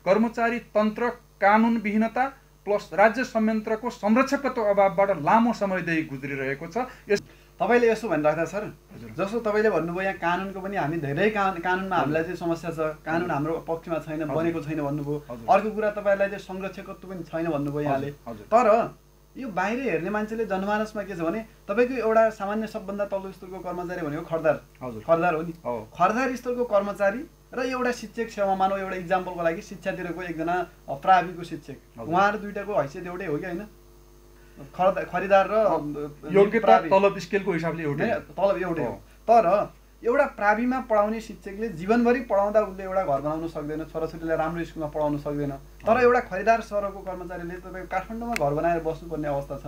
कर्मचारी तन्त्र कानुनविहीनता प्लस राज्य संयन्त्रको संरक्षकत्व अभावबाट लामो समयदेखि गुज्रिरहेको छ। तपाईले यसो भनिराख्दा सर, जस्तो तपाईले भन्नुभयो यहाँ कानुनको पनि हामी धेरै कानुनमा हामीलाई चाहिँ समस्या छ, कानुन हाम्रो पक्षमा छैन, बनेको छैन भन्नुभयो। अर्को कुरा तपाईलाई चाहिँ संरक्षकत्व पनि छैन भन्नुभयो यहाँले। तर यो बाहिर हेर्ने मान्छेले जनमानसमा के छ भने तपाईको एउटा सामान्य सबभन्दा तल्लो स्तरको कर्मचारी भनेको खरदार खरदार हो नि। खरदार स्तरको कर्मचारी र एउटा शिक्षक सेवा मानव एउटा इक्जाम्पलको लागि शिक्षातिरको एकजना प्राविको शिक्षक, उहाँहरू दुईटाको हैसियत एउटै हो कि हैन? खरिदार र योग्यता तलब स्केलको हिसाबले एउटै, तलब एउटै हो। तर एउटा प्राविमा पढाउने शिक्षकले जीवनभरि पढाउँदा उसले एउटा घर बनाउन सक्दैन, छोराछोरीलाई राम्रो स्कुलमा पढाउन सक्दैन। तर एउटा खरिदार सरको कर्मचारीले तपाईको काठमाडौँमा घर बनाएर बस्नुपर्ने अवस्था छ।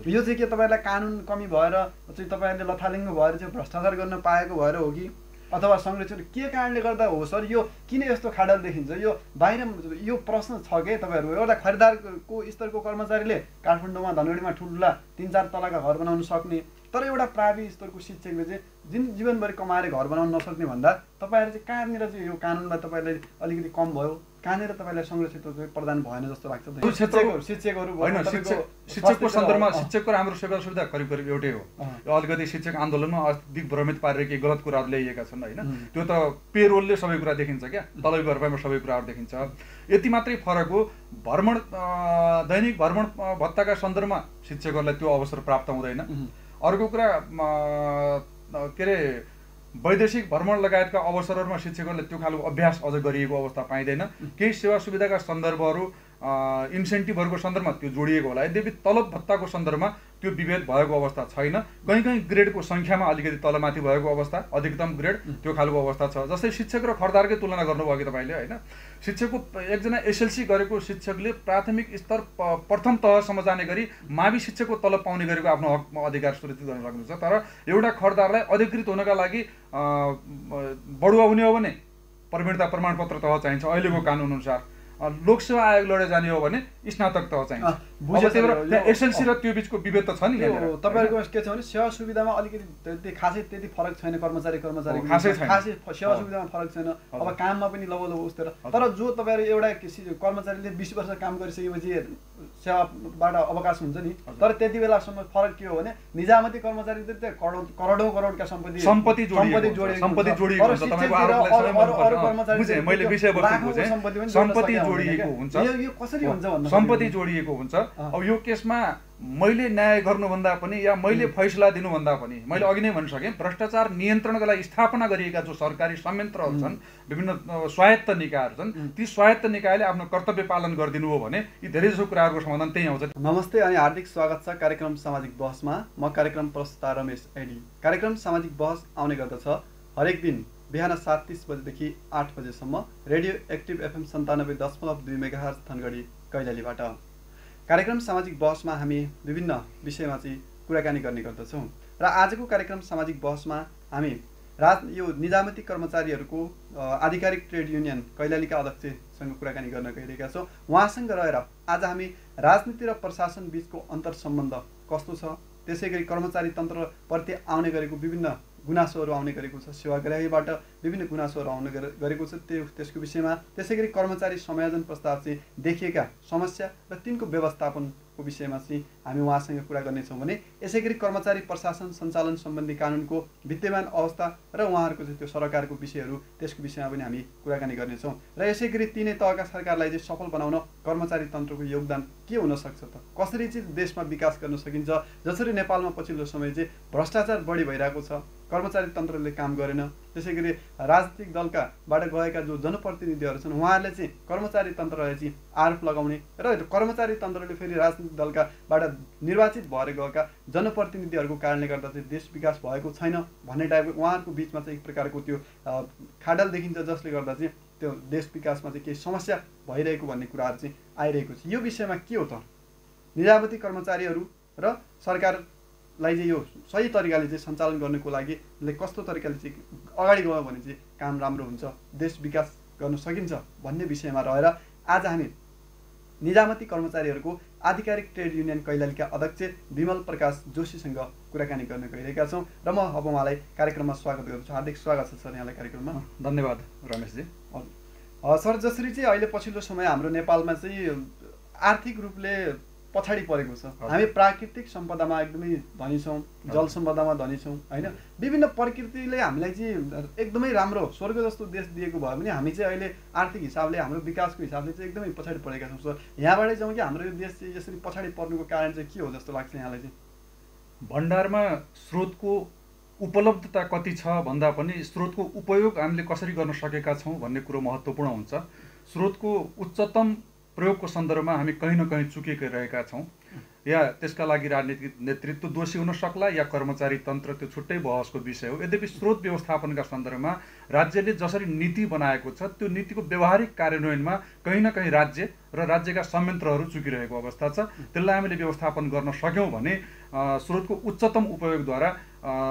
यो चाहिँ के तपाईलाई कानुन कमी भएर चाहिँ तपाईहरुले लथालिङ्ग भएर चाहिँ भ्रष्टाचार गर्न पाएको भएर हो कि अथवा संरक्षण के कारणले गर्दा हो सर? यो किन यस्तो खाडल देखिन्छ? यो बाहिर यो प्रश्न छ के तपाईहरुको? एउटा खरिदारको स्तरको कर्मचारीले काठमाडौँमा धनगढीमा ठुल्ठुला 3-4 तलाका घर बनाउन सक्ने, तर एउटा प्रावि स्तरको शिक्षकले चाहिँ जीवनभरि कमाएर घर बनाउन नसक्ने भन्दा तपाईहरु चाहिँ कहाँनिर चाहिँ यो कानुनमा तपाईलाई अलिकति कम भयो, कहाँनिर तपाईलाई संरक्षित प्रदान भएन जस्तो लाग्छ? शिक्षकहरु हैन, शिक्षकको सन्दर्भमा शिक्षकको हाम्रो सेवा सुविधा करिब करिब एउटै हो। यो अलिकति शिक्षक आन्दोलनमा दिग्भ्रमित पारेर केही गलत कुराहरु ल्याइएका छन् हैन। त्यो त पेरोलले सबै कुरा देखिन्छ क्या, तलबी भरपाईमा सबै कुराहरु देखिन्छ। यति मात्रै फरक हो, भ्रमण दैनिक भ्रमण भत्ताका सन्दर्भमा शिक्षकहरुलाई त्यो अवसर प्राप्त हुँदैन। अर्को कुरा के रे वैदेशिक भ्रमण लगायतका अवसरहरुमा शिक्षकहरुले त्यो खालको अभ्यास अझ गरिएको अवस्था पाइदैन। केही सेवा सुविधाका सन्दर्भहरु इन्सेन्टिभहरुको सन्दर्भमा त्यो जोडिएको होला। यद्यपि तलब भत्ताको सन्दर्भमा त्यो विभेद भएको अवस्था छैन। कहीँ कहीँ ग्रेडको संख्यामा अलिकति तलमाथि भएको अवस्था, अधिकतम ग्रेड त्यो खालको अवस्था छ। जस्तै शिक्षक र खरदारकै तुलना गर्नुभयो कि तपाईले हैन। शिक्षकको एकजना एसएलसी गरेको शिक्षकले प्राथमिक स्तर प्रथम तहसम्म जाने गरी मावि शिक्षकको तलब पाउने गरेको आफ्नो हक अधिकार सुरक्षित गर्न सक्नुहुन्छ। तर एउटा खरदारलाई अधिकृत हुनका लागि बढुवा हुने हो भने प्रवीणता प्रमाणपत्र तह चाहिन्छ अहिलेको कानुन अनुसार। लोकसेवा आयोग लडे जाने हो भने स्नातक तह चाहिन्छ। एसएलसी र त्यो बीचको विभेद त छ नि। तपाईहरुको के छ भने सेवा सुविधामा अलिकति खासै त्यति फरक छैन, कर्मचारी खासै सेवा सुविधामा फरक छैन। अब काममा पनि लबो उस्तेर, तर जो तपाईहरु एउटा कर्मचारीले 20 वर्ष काम गरिसकेपछि सेवाबाट अवकाश हुन्छ नि, तर त्यति बेलासम्म फरक के हो भने निजामती कर्मचारी त करोडौं करोडका सम्पत्ति जोडिएको हुन्छ। तपाईको आरोपलाई बुझे मैले विषयवस्तु बुझे। सम्पत्ति जोडिएको हुन्छ, यो कसरी हुन्छ भन्दा सम्पत्ति जोडिएको हुन्छ। अब यो केसमा मैले न्याय गर्नुभन्दा पनि या मैले फैसला दिनुभन्दा पनि मैले अघि नै भनिसकेँ, भ्रष्टाचार नियन्त्रणका लागि स्थापना गरिएका जो सरकारी संयन्त्रहरू छन्, विभिन्न स्वायत्त निकायहरू छन्, ती स्वायत्त निकायले आफ्नो कर्तव्य पालन गरिदिनु हो भने यी धेरैजसो कुराहरूको समाधान त्यही आउँछ। नमस्ते अनि हार्दिक स्वागत छ कार्यक्रम सामाजिक बहसमा। म कार्यक्रम प्रस्तुता रमेश एडी। कार्यक्रम सामाजिक बहस आउने गर्दछ हरेक दिन बिहान 7:30 बजेदेखि 8 बजेसम्म radio active FM 97.2 megahertz Dhangadhi कैलालीबाट। कार्यक्रम सामाजिक बहसमा हामी विभिन्न विषयमा चाहिँ कुराकानी गर्ने गर्दछौँ र आजको कार्यक्रम सामाजिक बहसमा हामी यो निजामती कर्मचारीहरूको आधिकारिक ट्रेड युनियन कैलालीका अध्यक्षसँग कुराकानी गर्न गइरहेका छौँ। उहाँसँग रहेर आज हामी राजनीति र प्रशासन बीचको अन्तर सम्बन्ध कस्तो छ, त्यसैगरी कर्मचारी तन्त्रप्रति आउने गरेको विभिन्न गुनासोहरू आउने गरेको छ, सेवाग्राहीबाट विभिन्न गुनासोहरू आउने गरेको छ त्यसको विषयमा, त्यसैगरी कर्मचारी समायोजन प्रस्ताव चाहिँ देखिएका समस्या र तिनको व्यवस्थापनको विषयमा चाहिँ हामी उहाँसँग कुरा गर्नेछौँ भने यसैगरी कर्मचारी प्रशासन सञ्चालन सम्बन्धी कानुनको विद्यमान अवस्था र उहाँहरूको चाहिँ त्यो सरकारको विषयहरू त्यसको विषयमा पनि हामी कुराकानी गर्नेछौँ र यसैगरी तीनै तहका सरकारलाई चाहिँ सफल बनाउन कर्मचारी तन्त्रको योगदान के हुन सक्छ त, कसरी चाहिँ देशमा विकास गर्न सकिन्छ, जसरी नेपालमा पछिल्लो समय चाहिँ भ्रष्टाचार बढी भइरहेको छ, कर्मचारी तन्त्रले काम गरेन, त्यसैगरी राजनीतिक दलकाबाट गएका जो जनप्रतिनिधिहरू छन् उहाँहरूले चाहिँ कर्मचारी तन्त्रलाई चाहिँ आरोप लगाउने र कर्मचारी तन्त्रले फेरि राजनीतिक दलकाबाट निर्वाचित भएर गएका जनप्रतिनिधिहरूको कारणले गर्दा चाहिँ देश विकास भएको छैन भन्ने टाइपको उहाँहरूको बिचमा चाहिँ एक प्रकारको त्यो खाडल देखिन्छ, जसले गर्दा चाहिँ त्यो देश विकासमा चाहिँ केही समस्या भइरहेको भन्ने कुराहरू चाहिँ आइरहेको छ। यो विषयमा के हो त, निजामती कर्मचारीहरू र सरकारलाई चाहिँ यो सही तरिकाले चाहिँ सञ्चालन गर्नको लागि कस्तो तरिकाले चाहिँ अगाडि गयो भने चाहिँ काम राम्रो हुन्छ, देश विकास गर्न सकिन्छ भन्ने विषयमा रहेर आज हामी निजामती कर्मचारीहरूको आधिकारिक ट्रेड युनियन कैलालीका अध्यक्ष विमल प्रकाश जोशीसँग कुराकानी गर्न गइरहेका छौँ र म अब उहाँलाई कार्यक्रममा स्वागत गर्छु। हार्दिक स्वागत छ सर यहाँलाई कार्यक्रममा। धन्यवाद रमेशजी। सर, जसरी चाहिँ अहिले पछिल्लो समय हाम्रो नेपालमा चाहिँ आर्थिक रूपले पछाडि परेको छ। हामी प्राकृतिक सम्पदामा एकदमै धनी छौँ, जल सम्पदामा धनी छौँ होइन। विभिन्न प्रकृतिले हामीलाई चाहिँ एकदमै राम्रो स्वर्ग जस्तो देश दिएको भयो भने हामी चाहिँ अहिले आर्थिक हिसाबले हाम्रो विकासको हिसाबले चाहिँ एकदमै पछाडि परेका छौँ। सर, यहाँबाटै जाउँ कि हाम्रो यो देश चाहिँ यसरी पछाडि पर्नुको कारण चाहिँ के हो जस्तो लाग्छ यहाँलाई चाहिँ? भण्डारमा स्रोतको उपलब्धता कति छ भन्दा पनि स्रोतको उपयोग हामीले कसरी गर्न सकेका छौँ भन्ने कुरो महत्त्वपूर्ण हुन्छ। स्रोतको उच्चतम प्रयोगको सन्दर्भमा हामी कहीँ न कहीँ चुकेकै रहेका छौँ। या त्यसका लागि राजनीतिक नेतृत्व दोषी हुन सक्ला या कर्मचारी तन्त्र, त्यो छुट्टै बहसको विषय हो। यद्यपि स्रोत व्यवस्थापनका सन्दर्भमा राज्यले जसरी नीति बनाएको छ त्यो नीतिको व्यावहारिक कार्यान्वयनमा कहीँ न कहीँ राज्य र राज्यका संयन्त्रहरू चुकिरहेको अवस्था छ। त्यसलाई हामीले व्यवस्थापन गर्न सक्यौँ भने स्रोतको उच्चतम उपयोगद्वारा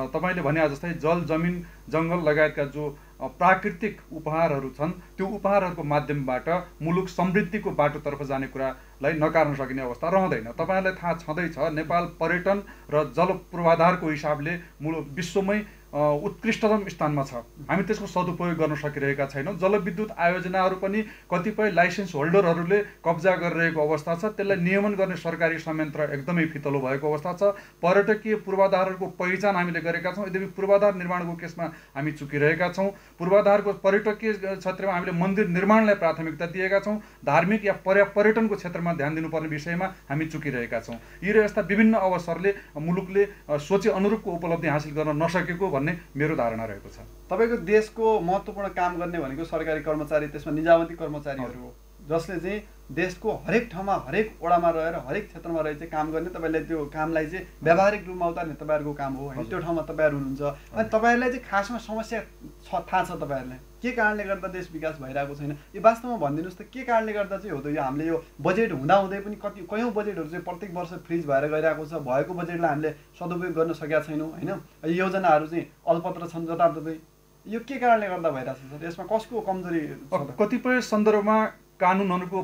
तपाईँले भने जस्तै जल, जमिन, जङ्गल लगायतका जो प्राकृतिक उपहारहरू छन् त्यो उपहारहरूको माध्यमबाट मुलुक समृद्धिको बाटोतर्फ जाने कुरालाई नकार्न सकिने अवस्था रहँदैन। तपाईँलाई थाहा छँदैछ नेपाल पर्यटन र जल पूर्वाधारको हिसाबले मुलुक विश्वमै उत्कृष्टतम स्थानमा छ। हामी त्यसको सदुपयोग गर्न सकिरहेका छैनौँ। जलविद्युत आयोजनाहरू पनि कतिपय लाइसेन्स होल्डरहरूले कब्जा गरिरहेको अवस्था छ। त्यसलाई नियमन गर्ने सरकारी संयन्त्र एकदमै फितलो भएको अवस्था छ। पर्यटकीय पूर्वाधारहरूको पहिचान हामीले गरेका छौँ, यद्यपि पूर्वाधार निर्माणको केसमा हामी चुकिरहेका छौँ। पूर्वाधारको पर्यटकीय क्षेत्रमा हामीले मन्दिर निर्माणलाई प्राथमिकता दिएका छौँ। धार्मिक या पर्यटनको क्षेत्रमा ध्यान दिनुपर्ने विषयमा हामी चुकिरहेका छौँ। यी र यस्ता विभिन्न अवसरले मुलुकले सोचे अनुरूपको उपलब्धि हासिल गर्न नसकेको भन्ने मेरो धारणा रहेको छ। तपाईँको देशको महत्त्वपूर्ण काम गर्ने भनेको सरकारी कर्मचारी, त्यसमा निजामती कर्मचारीहरू हो, जसले चाहिँ देशको हरेक ठाउँमा, हरेक वडामा रहेर, हरेक क्षेत्रमा रहेर चाहिँ काम गर्ने, तपाईँले त्यो कामलाई चाहिँ व्यावहारिक रूपमा उतार्ने तपाईँहरूको काम हो होइन। त्यो ठाउँमा तपाईँहरू हुनुहुन्छ। अनि तपाईँहरूलाई चाहिँ खासमा समस्या थाहा छ तपाईँहरूलाई के कारणले गर्दा देश विकास भइरहेको छैन? यो वास्तवमा भनिदिनुहोस् त, के कारणले गर्दा चाहिँ हो त यो हामीले यो बजेट हुँदाहुँदै पनि कयौँ बजेटहरू चाहिँ प्रत्येक वर्ष फ्रिज भएर गइरहेको छ। भएको बजेटलाई हामीले सदुपयोग गर्न सकेका छैनौँ होइन। योजनाहरू चाहिँ अल्पत्र छन् जताततै। यो के कारणले गर्दा भइरहेको छ सर? यसमा कसको कमजोरी छ? कतिपय सन्दर्भमा कानुनहरूको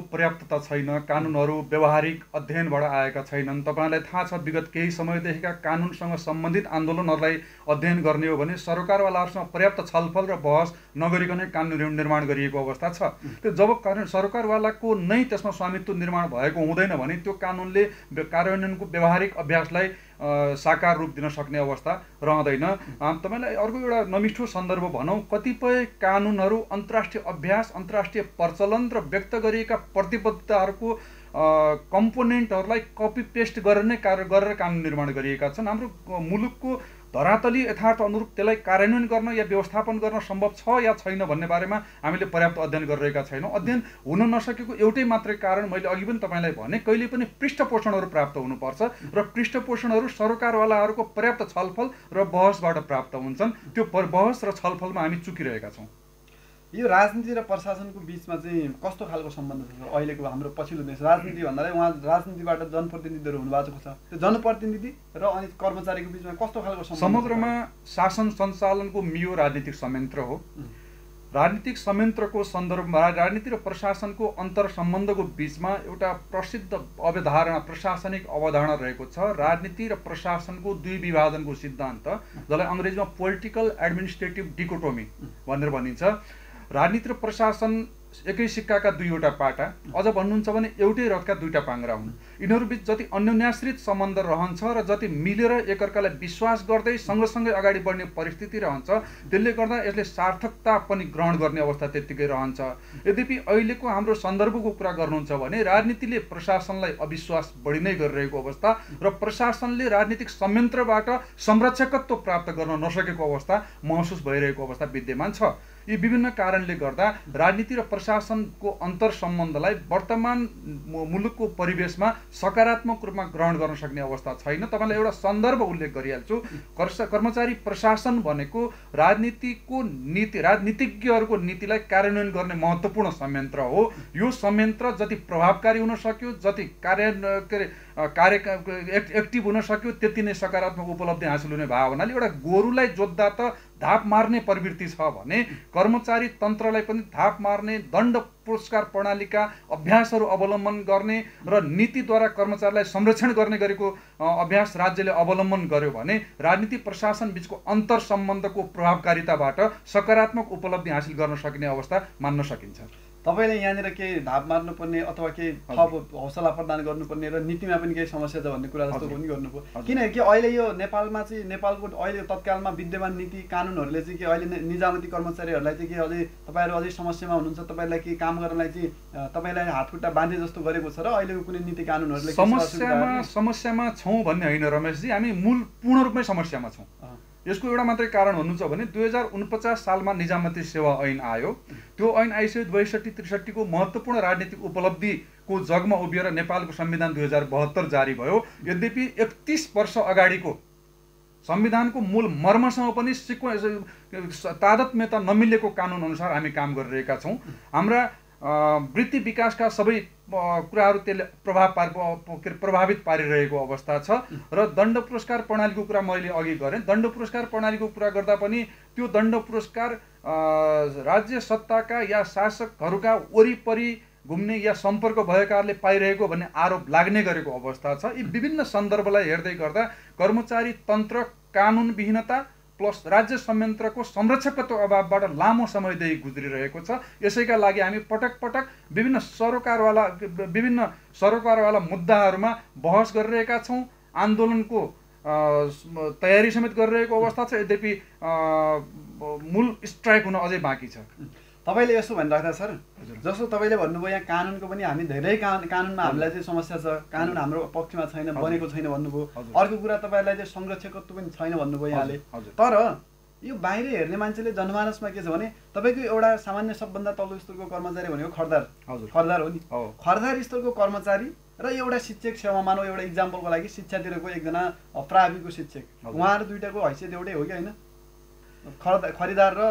पर्याप्तता छैन। कानुनहरू व्यावहारिक अध्ययनबाट आएका छैनन्। तपाईँलाई थाहा छ विगत केही समयदेखिका कानुनसँग सम्बन्धित आन्दोलनहरूलाई अध्ययन गर्ने हो भने सरकारवालाहरूसँग पर्याप्त छलफल र बहस नगरिकनै कानुन निर्माण गरिएको अवस्था छ। त्यो जब सरकारवालाको नै त्यसमा स्वामित्व निर्माण भएको हुँदैन भने त्यो कानुनले कार्यान्वयनको व्यावहारिक अभ्यासलाई साकार रूप दिन सक्ने अवस्था रहँदैन। तपाईँलाई अर्को एउटा नमिठो सन्दर्भ भनौँ, कतिपय कानुनहरू अन्तर्राष्ट्रिय अभ्यास, अन्तर्राष्ट्रिय प्रचलन र व्यक्त गरिएका प्रतिबद्धताहरूको कम्पोनेन्टहरूलाई कपी पेस्ट गरेर नै गरेर कानुन निर्माण गरिएका छन्। हाम्रो मुलुकको धरातली यथार्थ अनुरूप त्यसलाई कार्यान्वयन गर्न या व्यवस्थापन गर्न सम्भव छ या छैन भन्ने बारेमा हामीले पर्याप्त अध्ययन गरिरहेका छैनौँ। अध्ययन हुन नसकेको एउटै मात्रै कारण मैले अघि पनि तपाईँलाई भने, कहिले पनि पृष्ठपोषणहरू प्राप्त हुनुपर्छ र पृष्ठपोषणहरू सरकारवालाहरूको पर्याप्त छलफल र बहसबाट प्राप्त हुन्छन्। त्यो बहस र छलफलमा हामी चुकिरहेका छौँ। यो राजनीति र प्रशासनको बिचमा चाहिँ कस्तो खालको सम्बन्ध छ अहिलेको हाम्रो पछिल्लो देश? राजनीति भन्नाले उहाँ राजनीतिबाट जनप्रतिनिधिहरू हुनुभएको छ, त्यो जनप्रतिनिधि र अनि कर्मचारीको बिचमा कस्तो खालको सम्बन्ध? समग्रमा शासन सञ्चालनको मियो राजनीतिक संयन्त्र हो। राजनीतिक संयन्त्रको सन्दर्भमा राजनीति र प्रशासनको अन्तर सम्बन्धको बिचमा एउटा प्रसिद्ध अवधारणा, प्रशासनिक अवधारणा रहेको छ, राजनीति र प्रशासनको दुई विभाजनको सिद्धान्त, जसलाई अङ्ग्रेजीमा पोलिटिकल एडमिनिस्ट्रेटिभ डिकोटोमी भनेर भनिन्छ। राजनीति र प्रशासन एकै सिक्काका दुईवटा पाटा, अझ भन्नुहुन्छ भने एउटै रथका दुईटा पाङ्ग्रा हुन्। यिनीहरूबिच जति अन्योन्याश्रित सम्बन्ध रहन्छ र जति मिलेर एकअर्कालाई विश्वास गर्दै सँगसँगै अगाडि बढ्ने परिस्थिति रहन्छ, त्यसले गर्दा यसले सार्थकता पनि ग्रहण गर्ने अवस्था त्यत्तिकै रहन्छ। यद्यपि अहिलेको हाम्रो सन्दर्भको कुरा गर्नुहुन्छ भने राजनीतिले प्रशासनलाई अविश्वास बढी नै गरिरहेको अवस्था र प्रशासनले राजनीतिक संयन्त्रबाट संरक्षकत्व प्राप्त गर्न नसकेको अवस्था महसुस भइरहेको अवस्था विद्यमान छ। यी विभिन्न कारणले गर्दा राजनीति र प्रशासनको अन्तर सम्बन्धलाई वर्तमान मुलुकको परिवेशमा सकारात्मक रूपमा ग्रहण गर्न सक्ने अवस्था छैन। तपाईँलाई एउटा सन्दर्भ उल्लेख गरिहाल्छु। कर्मचारी प्रशासन भनेको राजनीतिको नीति, राजनीतिज्ञहरूको नीतिलाई कार्यान्वयन गर्ने महत्त्वपूर्ण संयन्त्र हो। यो संयन्त्र जति प्रभावकारी हुन सक्यो, जति एक्टिभ हुन सक्यो त्यति नै सकारात्मक उपलब्धि हासिल हुने भयो भन्नाले एउटा गोरुलाई जोत्दा त धाप मार्ने प्रवृत्ति छ भने कर्मचारी तन्त्रलाई पनि धाप मार्ने दण्ड पुरस्कार प्रणालीका अभ्यासहरू अवलम्बन गर्ने र नीतिद्वारा कर्मचारीलाई संरक्षण गर्ने गरेको अभ्यास राज्यले अवलम्बन गर्यो भने राजनीति प्रशासन बीचको अन्तर सम्बन्धको प्रभावकारिताबाट सकारात्मक उपलब्धि हासिल गर्न सकिने अवस्था मान्न सकिन्छ। तपाईँले यहाँनिर केही धाप मार्नुपर्ने अथवा केही थप हौसला प्रदान गर्नुपर्ने र नीतिमा पनि केही समस्या छ भन्ने कुरा जस्तो पनि गर्नुभयो। किनकि अहिले यो नेपालमा चाहिँ नेपालको अहिले तत्कालमा विद्यमान नीति कानुनहरूले चाहिँ के अहिले निजामती कर्मचारीहरूलाई चाहिँ के अझै तपाईँहरू अझै समस्यामा हुनुहुन्छ, तपाईँलाई केही काम गर्नलाई चाहिँ तपाईँलाई हातखुट्टा बाँधे जस्तो गरेको छ र अहिलेको कुनै नीति कानुनहरूले समस्यामा छौँ भन्ने होइन रमेशजी, हामी मूल पूर्ण रूपमै समस्यामा छौँ। यसको एउटा मात्रै कारण भन्नुहुन्छ भने 2049 सालमा निजामती सेवा ऐन आयो। त्यो ऐन आइसक्यो 62-63 को महत्त्वपूर्ण राजनीतिक उपलब्धिको जगमा उभिएर नेपालको संविधान 2072 जारी भयो। यद्यपि 31 वर्ष अगाडिको संविधानको मूल मर्मसँग पनि तादत्म्यता नमिलेको कानुन अनुसार हामी काम गरिरहेका छौँ। हाम्रा वृत्ति विकासका सबै कुराहरू त्यसले प्रभावित पारिरहेको अवस्था छ र दण्ड पुरस्कार प्रणालीको कुरा मैले अघि गरेँ। दण्ड पुरस्कार प्रणालीको कुरा गर्दा पनि त्यो दण्ड पुरस्कार राज्य सत्ताका या शासकहरूका वरिपरि घुम्ने या सम्पर्क भएकाहरूले पाइरहेको भन्ने आरोप लाग्ने गरेको अवस्था छ। यी विभिन्न सन्दर्भलाई हेर्दै गर्दा कर्मचारी तन्त्र कानुनविहीनता प्लस राज्य संयन्त्रको संरक्षकत्व अभावबाट लामो समयदेखि गुज्रिरहेको छ। यसैका लागि हामी पटक पटक विभिन्न सरोकारवाला मुद्दाहरूमा बहस गरिरहेका छौँ। आन्दोलनको तयारी समेत गरिरहेको अवस्था छ। यद्यपि मूल स्ट्राइक हुन अझै बाँकी छ। तपाईँले यसो भनिराख्दा सर, जस्तो तपाईँले भन्नुभयो यहाँ कानुनको पनि हामी धेरै कानुनमा हामीलाई चाहिँ समस्या छ, कानुन हाम्रो पक्षमा छैन, बनेको छैन भन्नुभयो। अर्को कुरा तपाईँलाई चाहिँ संरक्षकत्व पनि छैन भन्नुभयो यहाँले। तर यो बाहिर हेर्ने मान्छेले जनमानसमा के छ भने तपाईँको एउटा सामान्य सबभन्दा तल्लो स्तरको कर्मचारी भनेको खरदार हो नि। खरदार स्तरको कर्मचारी र एउटा शिक्षक सेवा मानव, एउटा इक्जाम्पलको लागि शिक्षातिरको एकजना प्राविको शिक्षक, उहाँहरू दुइटाको हैसियत एउटै हो कि होइन? खरिदार र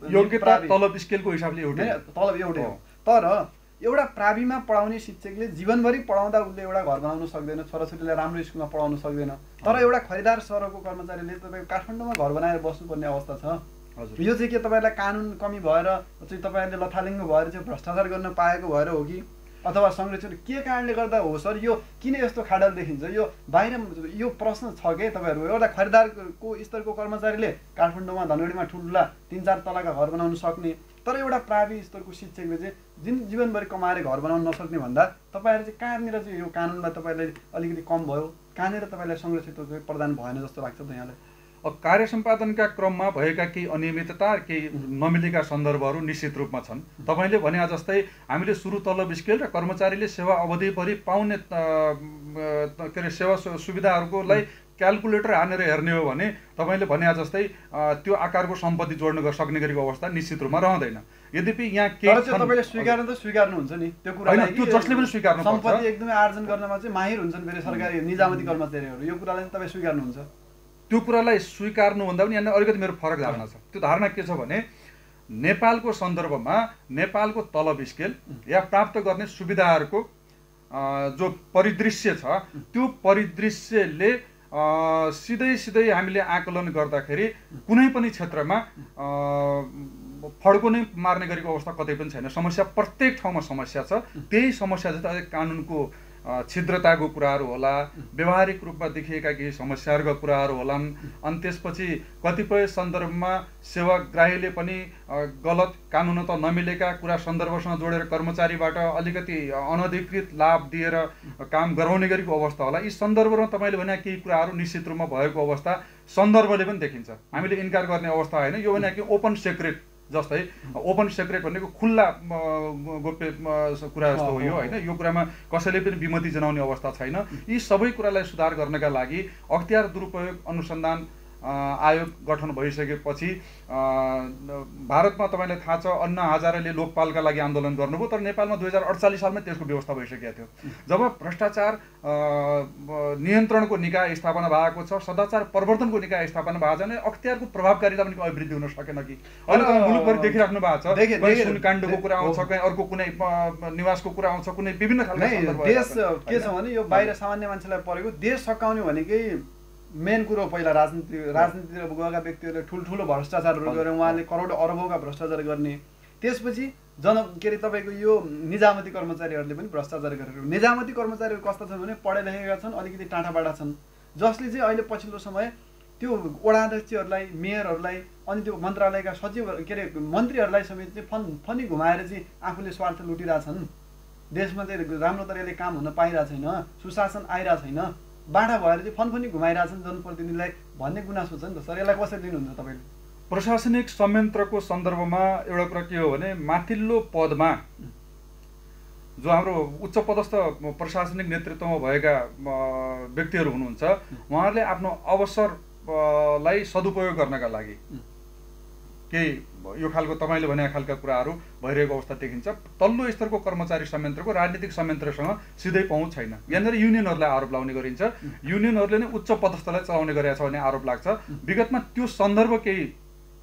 योग्यता तलब स्केलको हिसाबले एउटै, तलब एउटै हो। तर एउटा प्राविमा पढाउने शिक्षकले जीवनभरि पढाउँदा उसले एउटा घर बनाउन सक्दैन, छोराछोरीलाई राम्रो स्कुलमा पढाउन सक्दैन। तर एउटा खरिदार सरको कर्मचारीले तपाईँको काठमाडौँमा घर बनाएर बस्नुपर्ने अवस्था छ। यो चाहिँ के तपाईँलाई कानुन कमी भएर चाहिँ तपाईँहरूले लथालिङ्ग भएर चाहिँ भ्रष्टाचार गर्न पाएको भएर हो कि अथवा संरक्षण के कारणले गर्दा हो सर? यो किन यस्तो खाडल देखिन्छ? यो बाहिर यो प्रश्न छ के तपाईँहरू? एउटा खरिदारको स्तरको कर्मचारीले काठमाडौँमा धनगढीमा ठुल्ठुला 3-4 तलाका घर बनाउन सक्ने, तर एउटा प्रावि स्तरको शिक्षकले चाहिँ जीवनभरि कमाएर घर बनाउन नसक्ने भन्दा तपाईँहरू चाहिँ कहाँनिर चाहिँ यो कानुनमा तपाईँलाई अलिकति कम भयो, कहाँनिर तपाईँलाई संरक्षित प्रदान भएन जस्तो लाग्छ त यहाँलाई? कार्य सम्पादनका क्रममा भएका केही अनियमितता, केही नमिलेका सन्दर्भहरू निश्चित रूपमा छन्। तपाईँले भने जस्तै हामीले सुरु तलब स्केल र कर्मचारीले सेवा अवधिभरि पाउने के अरे सेवा सुविधाहरूको लागि क्यालकुलेटर हानेर हेर्ने हो भने तपाईँले भने जस्तै त्यो आकारको सम्पत्ति जोड्न सक्ने गरेको अवस्था निश्चित रूपमा रहँदैन। यद्यपि यहाँ के तपाईँले स्वीकार्नुहुन्छ नि त्यो कुरा, त्यो जसले पनि स्वीकार्नु पर्छ। सम्पत्ति एकदमै आर्जन गर्नमा चाहिँ माहिर हुन्छन् फेरि सरकारी निजामती कर्मचारीहरू, यो कुरालाई तपाईँ स्वीकार्नुहुन्छ? त्यो कुरालाई स्वीकार्नुभन्दा पनि यहाँ अलिकति मेरो फरक धारणा छ। त्यो धारणा के छ भने नेपालको सन्दर्भमा नेपालको तलब स्केल या प्राप्त गर्ने सुविधाहरूको जो परिदृश्य छ त्यो परिदृश्यले सिधै हामीले आकलन गर्दाखेरि कुनै पनि क्षेत्रमा फड्को नै मार्ने गरेको अवस्था कतै पनि छैन। समस्या प्रत्येक ठाउँमा समस्या छ। त्यही समस्या चाहिँ कानुनको छिद्रताको कुराहरू होला, व्यवहारिक रूपमा देखिएका केही समस्याहरूका कुराहरू होलान्। अनि त्यसपछि कतिपय सन्दर्भमा सेवाग्राहीले पनि गलत कानुनत नमिलेका कुरा सन्दर्भसँग जोडेर कर्मचारीबाट अलिकति अनधिकृत लाभ दिएर काम गराउने गरेको अवस्था होला। यी सन्दर्भमा तपाईँले भने केही कुराहरू निश्चित रूपमा भएको अवस्था सन्दर्भले पनि देखिन्छ। हामीले इन्कार गर्ने अवस्था होइन। यो भने कि ओपन सेक्रेट जस्तै, ओपन सेक्रेट भनेको खुल्ला गोप्य कुरा जस्तो हो यो होइन। यो कुरामा कसैले पनि विमति जनाउने अवस्था छैन। यी सबै कुरालाई सुधार गर्नका लागि अख्तियार दुरुपयोग अनुसन्धान आयोग गठन भइसकेपछि भारतमा तपाईँलाई थाहा छ अन्ना हजारेले लोकपालका लागि आन्दोलन गर्नुभयो, तर नेपालमा 2048 सालमै त्यसको व्यवस्था भइसकेको थियो। जब भ्रष्टाचार नियन्त्रणको निकाय स्थापना भएको छ, सदाचार प्रवर्धनको निकाय स्थापना भएको छ भने अख्तियारको प्रभावकारिता पनि अभिवृद्धि हुन सकेन कि? अहिले तपाईँ मुलुकभरि देखिराख्नु भएको छ, कहीँ सुनकाण्डको कुरा आउँछ, कहीँ अर्को कुनै निवासको कुरा आउँछ, कुनै विभिन्न खालको देश के छ भने यो बाहिर सामान्य मान्छेलाई परेको देश सकाउने भनेकै मेन कुरो पहिला राजनीतितिर गएका व्यक्तिहरूले ठुल्ठुलो भ्रष्टाचारहरू गरे, उहाँले करोड अरबौँका भ्रष्टाचार गर्ने, त्यसपछि के अरे तपाईँको यो निजामती कर्मचारीहरूले पनि भ्रष्टाचार गरेर, निजामती कर्मचारीहरू कस्ता छन् भने पढे लेखेका छन्, अलिकति टाढाबाटा छन्, जसले चाहिँ अहिले पछिल्लो समय त्यो वडा अध्यक्षहरूलाई, मेयरहरूलाई, अनि त्यो मन्त्रालयका सचिव के अरे मन्त्रीहरूलाई समेत चाहिँ फनी घुमाएर चाहिँ आफूले स्वार्थ लुटिरहेछन्। देशमा चाहिँ राम्रो तरिकाले काम हुन पाइरहेको छैन, सुशासन आइरहेको छैन, बाढा भएर चाहिँ फनफनी घुमाइरहेछन् जनप्रतिनिधिलाई भन्ने गुनासो छ नि त सर। यसलाई कसरी लिनुहुन्छ तपाईँले? प्रशासनिक संयन्त्रको सन्दर्भमा एउटा कुरा के हो भने माथिल्लो पदमा जो हाम्रो उच्च पदस्थ प्रशासनिक नेतृत्वमा भएका व्यक्तिहरू हुनुहुन्छ, उहाँहरूले आफ्नो अवसरलाई सदुपयोग गर्नका लागि केही यो खालको तपाईँले भनेका खालका कुराहरू भइरहेको अवस्था देखिन्छ। तल्लो स्तरको कर्मचारी संयन्त्रको राजनीतिक संयन्त्रसँग सिधै पहुँच छैन। यहाँनिर युनियनहरूलाई आरोप लगाउने गरिन्छ, युनियनहरूले नै उच्च पदस्थलाई चलाउने गरेका छ भन्ने आरोप लाग्छ। विगतमा त्यो सन्दर्भ केही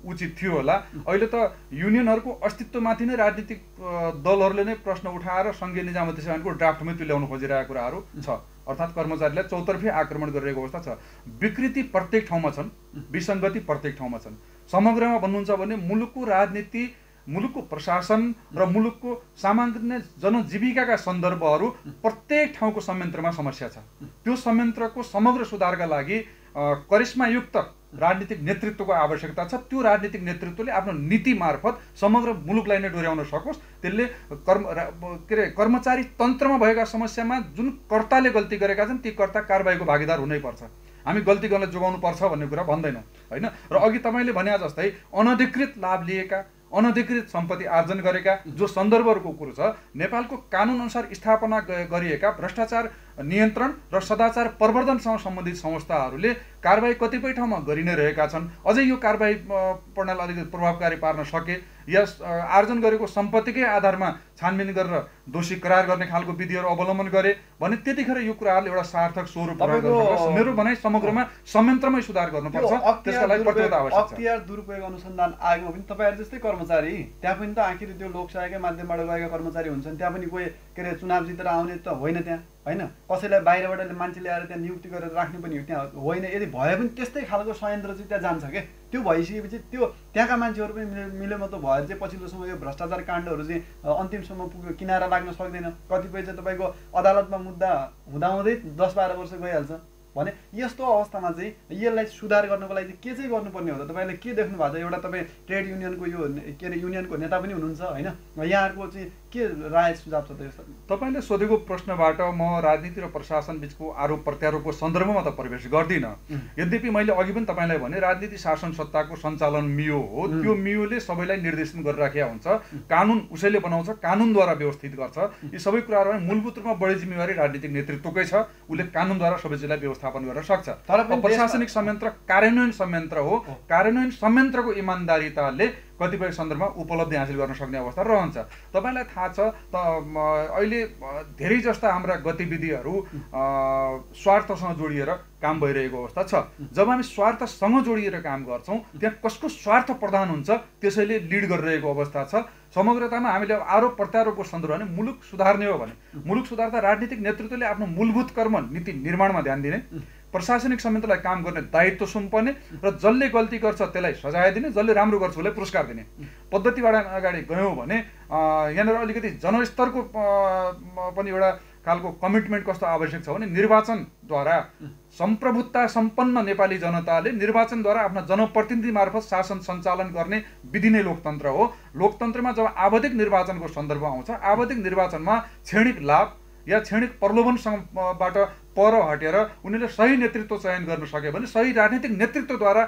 उचित थियो होला। अहिले त युनियनहरूको अस्तित्वमाथि नै राजनीतिक दलहरूले नै प्रश्न उठाएर सङ्घीय निजामती सेवाको ड्राफ्टमै त्यो ल्याउन खोजिरहेका कुराहरू छ, अर्थात् कर्मचारीलाई चौतर्फी आक्रमण गरिरहेको अवस्था छ। विकृति प्रत्येक ठाउँमा छन्, विसङ्गति प्रत्येक ठाउँमा छन्। समग्रमा भन्नुहुन्छ भने मुलुकको राजनीति, मुलुकको प्रशासन र मुलुकको सामान्य जनजीविकाका सन्दर्भहरू प्रत्येक ठाउँको संयन्त्रमा समस्या छ। त्यो संयन्त्रको समग्र सुधारका लागि करिश्मायुक्त राजनीतिक नेतृत्वको आवश्यकता छ। त्यो राजनीतिक नेतृत्वले आफ्नो नीति मार्फत समग्र मुलुकलाई नै डोर्याउन सकोस्। त्यसले कर्मचारी तन्त्रमा भएका समस्यामा जुन कर्ताले गल्ती गरेका छन् ती कर्ता कारबाहीको भागीदार हुनैपर्छ। हामी गल्ती गर्न जोगाउनु पर्छ भन्ने कुरा भन्दैनौँ होइन। र अघि तपाईँले भने जस्तै अनधिकृत लाभ लिएका, अनधिकृत सम्पत्ति आर्जन गरेका जो सन्दर्भहरूको कुरो छ, नेपालको कानुन अनुसार स्थापना गरिएका भ्रष्टाचार नियन्त्रण र सदाचार प्रवर्धनसँग सम्बन्धित संस्थाहरूले कारबाही कतिपय ठाउँमा गरि नै रहेका छन्। अझै यो कारबाही प्रणाली अलिकति प्रभावकारी पार्न सके या आर्जन गरेको सम्पत्तिकै आधारमा छानबिन गरेर दोषी करार गर्ने खालको विधिहरू अवलम्बन गरे भने त्यतिखेर यो कुराहरूले एउटा सार्थक स्वरूप प्रदान गर्न सक्छ। मेरो भनाइ समग्रमा संयन्त्रमै सुधार गर्नुपर्छ, त्यसका लागि प्रतिबद्धता आवश्यक छ। अख्तियार दुरुपयोग अनुसन्धान आयोगमा पनि तपाईँहरू जस्तै कर्मचारी, त्यहाँ पनि त आखिर त्यो लोकसेवाकै माध्यमबाट गएका कर्मचारी हुन्छन्, त्यहाँ पनि कोही के अरे चुनाव जितेर आउने त होइन त्यहाँ होइन, कसैलाई बाहिरबाट मान्छे ल्याएर त्यहाँ नियुक्ति गरेर राख्ने पनि त्यहाँ होइन। यदि भए पनि त्यस्तै खालको संयन्त्र चाहिँ त्यहाँ जान्छ क्या। त्यो भइसकेपछि त्यो त्यहाँका मान्छेहरू पनि मिलेमतो भएर चाहिँ पछिल्लो समय यो भ्रष्टाचार काण्डहरू चाहिँ अन्तिमसम्म पुग्यो, किनारा लाग्न सक्दैन। कतिपय चाहिँ तपाईँको अदालतमा मुद्दा हुँदाहुँदै 10-12 वर्ष गइहाल्छ भने यस्तो अवस्थामा चाहिँ यसलाई सुधार गर्नको लागि चाहिँ के चाहिँ गर्नुपर्ने हो त? तपाईँले के देख्नु भएको छ? एउटा तपाईँ ट्रेड युनियनको यो के अरे युनियनको नेता पनि हुनुहुन्छ होइन, यहाँहरूको चाहिँ के राय सुझाव छ त यसमा? तपाईँले सोधेको प्रश्नबाट म राजनीति र प्रशासन बिचको आरोप प्रत्यारोपको सन्दर्भमा त प्रवेश गर्दिनँ। यद्यपि मैले अघि पनि तपाईँलाई भने राजनीति शासन सत्ताको सञ्चालन मियो हो, त्यो मियोले सबैलाई निर्देशन गरिराखेका हुन्छ, कानुन उसैले बनाउँछ, कानुनद्वारा व्यवस्थित गर्छ। यी सबै कुराहरूमा मूलभूत रूपमा बढी जिम्मेवारी राजनीतिक नेतृत्वकै छ, उसले कानुनद्वारा सबै चिजलाई व्यवस्थापन गर्न सक्छ। तर प्रशासनिक संयन्त्र कार्यान्वयन संयन्त्र हो, कार्यान्वयन संयन्त्रको इमान्दारिताले कतिपय सन्दर्भमा उपलब्धि हासिल गर्न सक्ने अवस्था रहन्छ। तपाईँलाई थाहा छ त अहिले धेरै जस्ता हाम्रा गतिविधिहरू स्वार्थसँग जोडिएर काम भइरहेको अवस्था छ। जब हामी स्वार्थसँग जोडिएर काम गर्छौँ त्यहाँ कसको स्वार्थ प्रधान हुन्छ त्यसैले लिड गरिरहेको अवस्था छ। समग्रतामा हामीले आरोप प्रत्यारोपको सन्दर्भमा मुलुक सुधार्ने हो भने मुलुक सुधार्दा राजनीतिक नेतृत्वले आफ्नो मूलभूत कर्म नीति निर्माणमा ध्यान दिने, प्रशासनिक संयन्त्रलाई काम गर्ने दायित्व सुम्पने र जसले गल्ती गर्छ त्यसलाई सजाय दिने, जसले राम्रो गर्छ उसलाई पुरस्कार दिने पद्धतिबाट अगाडि गयौँ भने यहाँनिर अलिकति जनस्तरको पनि एउटा खालको कमिटमेन्ट कस्तो आवश्यक छ भने निर्वाचनद्वारा सम्प्रभुता सम्पन्न नेपाली जनताले निर्वाचनद्वारा आफ्ना जनप्रतिनिधि मार्फत शासन सञ्चालन गर्ने विधि नै लोकतन्त्र हो। लोकतन्त्रमा जब आवधिक निर्वाचनको सन्दर्भ आउँछ, आवधिक निर्वाचनमा क्षणिक लाभ या क्षणिक प्रलोभनसँगबाट पर हटेर उनीहरूले सही नेतृत्व चयन गर्न सक्यो भने सही राजनीतिक नेतृत्वद्वारा